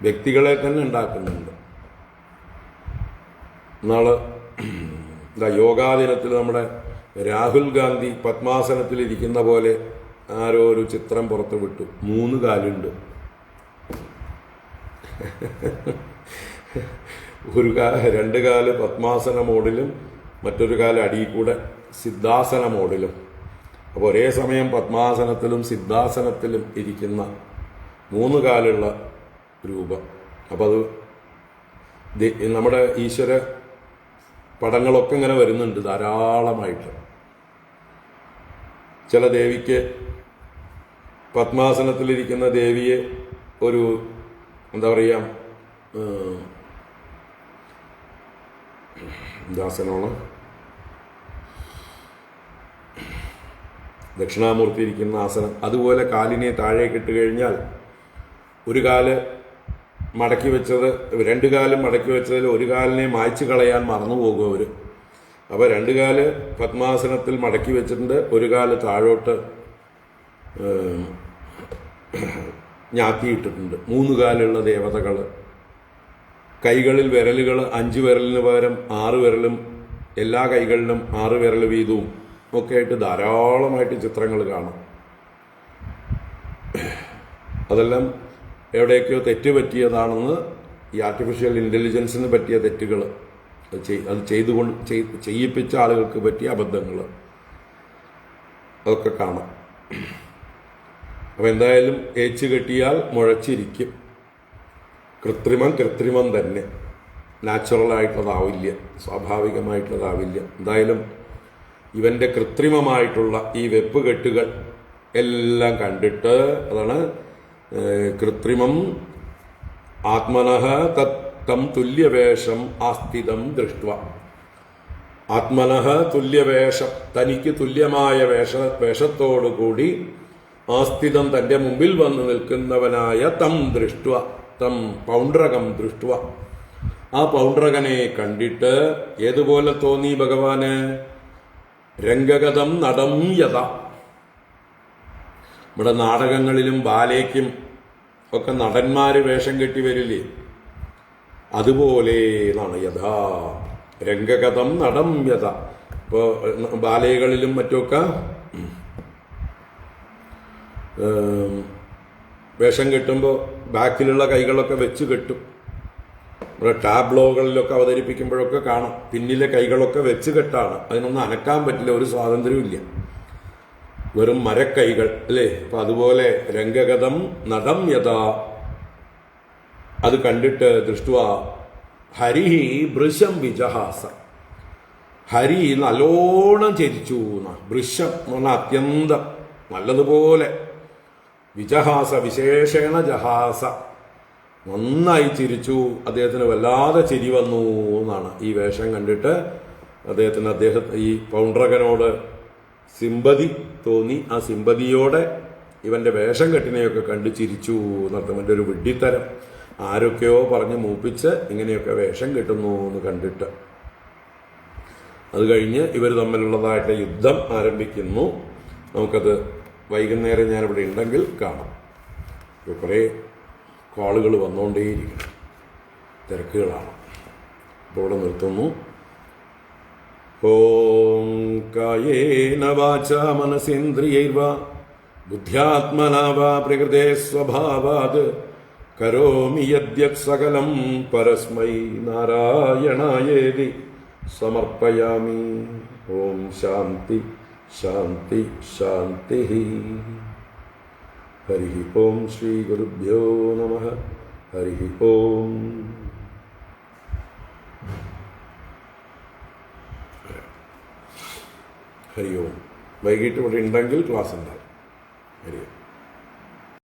വ്യക്തികളെ തന്നെ ഉണ്ടാക്കുന്നുണ്ട്. നാളെ യോഗാദിനത്തിൽ നമ്മുടെ രാഹുൽ ഗാന്ധി പത്മാസനത്തിലിരിക്കുന്ന പോലെ ആരോ ഒരു ചിത്രം പുറത്തു വിട്ടു. 3 കാലുണ്ട്. ഒരു 2 കാല് പത്മാസന മോഡിലും മറ്റൊരു കാല് അടിയിൽ കൂടെ സിദ്ധാസന മോഡിലും. അപ്പോൾ ഒരേ സമയം പത്മാസനത്തിലും സിദ്ധാസനത്തിലും ഇരിക്കുന്ന 3 കാലുള്ള രൂപം. അപ്പം അത് നമ്മുടെ ഈശ്വര പടങ്ങളൊക്കെ ഇങ്ങനെ വരുന്നുണ്ട് ധാരാളമായിട്ട്. ചില ദേവിക്ക് പത്മാസനത്തിലിരിക്കുന്ന ദേവിയെ ഒരു എന്താ പറയുക ദാസനമാണ്, ദക്ഷിണാമൂർത്തി ഇരിക്കുന്ന ആസനം. അതുപോലെ കാലിനെ താഴേക്ക് ഇട്ട് കഴിഞ്ഞാൽ ഒരു കാല് മടക്കി വെച്ചത് 2 കാലും മടക്കി വെച്ചതിൽ ഒരു കാലിനെ മായ്ച്ചു കളയാൻ മറന്നുപോകും അവർ. അപ്പോൾ 2 കാല് പത്മാസനത്തിൽ മടക്കി വെച്ചിട്ടുണ്ട്, ഒരു കാല് താഴോട്ട് ഞാത്തിയിട്ടിട്ടുണ്ട്. 3 കാലുള്ള ദേവതകൾ. കൈകളിൽ വിരലുകൾ 5 വിരലിന് പകരം 6 വിരലും, എല്ലാ കൈകളിലും 6 വിരൽ വീതവും ഒക്കെ ആയിട്ട് ധാരാളമായിട്ട് ചിത്രങ്ങൾ കാണാം. അതെല്ലാം എവിടെയൊക്കെയോ തെറ്റ് പറ്റിയതാണെന്ന്, ഈ ആർട്ടിഫിഷ്യൽ ഇൻ്റലിജൻസിന് പറ്റിയ തെറ്റുകൾ, അത് ചെയ്യിപ്പിച്ച ആളുകൾക്ക് പറ്റിയ അബദ്ധങ്ങൾ അതൊക്കെ കാണാം. അപ്പം എന്തായാലും ഏച്ചു കെട്ടിയാൽ മുഴച്ചിരിക്കും. കൃത്രിമം തന്നെ, നാച്ചുറലായിട്ടുള്ളതാവില്ല, സ്വാഭാവികമായിട്ടുള്ളതാവില്ല. എന്തായാലും ഇവൻ്റെ കൃത്രിമമായിട്ടുള്ള ഈ വെപ്പ് കെട്ടുകൾ എല്ലാം കണ്ടിട്ട്, അതാണ് കൃത്രിമം ആത്മനഃ തം തുല്യവേഷം ആസ്ഥിതം ദൃഷ്ട്വ. ആത്മനഃ തുല്യവേഷം, തനിക്ക് തുല്യമായ വേഷത്തോടുകൂടി ആസ്ഥിതം തൻ്റെ മുമ്പിൽ വന്ന് നിൽക്കുന്നവനായ തം ദൃഷ്ട്വ, തം പൗണ്ഡ്രകം ദൃഷ്ട്വ, ആ പൗണ്ഡ്രകനെ കണ്ടിട്ട് ഏതുപോലെ തോന്നി ഭഗവാന്? രംഗഗതം നടം യഥ. നമ്മുടെ നാടകങ്ങളിലും ബാലേക്കും ഒക്കെ നടന്മാര് വേഷം കെട്ടി വരില്ലേ, അതുപോലെ എന്നാണ്. യഥാ രംഗഗതം നടം യഥ. ഇപ്പോ ബാലകളിലും മറ്റുമൊക്കെ വേഷം കെട്ടുമ്പോൾ ബാക്കിലുള്ള കൈകളൊക്കെ വെച്ച് കെട്ടും. നമ്മുടെ ടാബ്ലോകളിലൊക്കെ അവതരിപ്പിക്കുമ്പോഴൊക്കെ കാണാം, പിന്നിലെ കൈകളൊക്കെ വെച്ച് കെട്ടാണ്. അതിനൊന്നും അനക്കാൻ പറ്റില്ല, ഒരു സ്വാതന്ത്ര്യവും ഇല്ല, വെറും മരക്കൈകൾ അല്ലേ. അപ്പൊ അതുപോലെ രംഗഗതം നടം യഥാ. അത് കണ്ടിട്ട് ദൃഷ്ട്വാ ഹരിഹി ഭൃശം വിജഹാസ. ഹരി നല്ലോണം ചിരിച്ചു. ഭൃശം എന്ന് പറഞ്ഞാൽ അത്യന്തം നല്ലതുപോലെ. വിജഹാസ വിശേഷേണ ജഹാസ, നന്നായി ചിരിച്ചു. അദ്ദേഹത്തിന് വല്ലാതെ ചിരി വന്നു എന്നാണ്. ഈ വേഷം കണ്ടിട്ട് അദ്ദേഹത്തിന് ഈ പൗണ്ഡ്രകനോട് സിമ്പതി തോന്നി. ആ സിമ്പതിയോടെ ഇവന്റെ വേഷം കെട്ടിനെയൊക്കെ കണ്ട് ചിരിച്ചു എന്നർത്ഥം. ഇവന്റെ ഒരു വിഡ്ഢിത്തരം ആരൊക്കെയോ പറഞ്ഞ് മൂപ്പിച്ച് ഇങ്ങനെയൊക്കെ വേഷം കെട്ടുന്നു എന്ന് കണ്ടിട്ട്. അത് കഴിഞ്ഞ് ഇവർ തമ്മിലുള്ളതായിട്ട് യുദ്ധം ആരംഭിക്കുന്നു. നമുക്കത് വൈകുന്നേരം ഞാനിവിടെ ഉണ്ടെങ്കിൽ കാണാം. കുറേ കോളുകൾ വന്നുകൊണ്ടേയിരിക്കണം, തിരക്കുകളാണ്. അപ്പോൾ ഇവിടെ നിർത്തുന്നു. ഓം കായേന വാചാ മനസേന്ദ്രിയൈർവാ ബുദ്ധ്യാത്മനാ വാ പ്രകൃതേ സ്വഭാവാത് കരോമി യദ്യത് സകലം പരസ്മൈ നാരായണായേതി സമർപ്പയാമി. ഓം ശാന്തി ശാന്തി ശാന്തി. ഹരി ഓം ശ്രീ ഗുരുഭ്യോ നമഃ. ഹരി ഓം. ഹരി ഓം. വൈകിട്ട് ഇവിടെ ഉണ്ടെങ്കിൽ ക്ലാസ് ഉണ്ടാകും.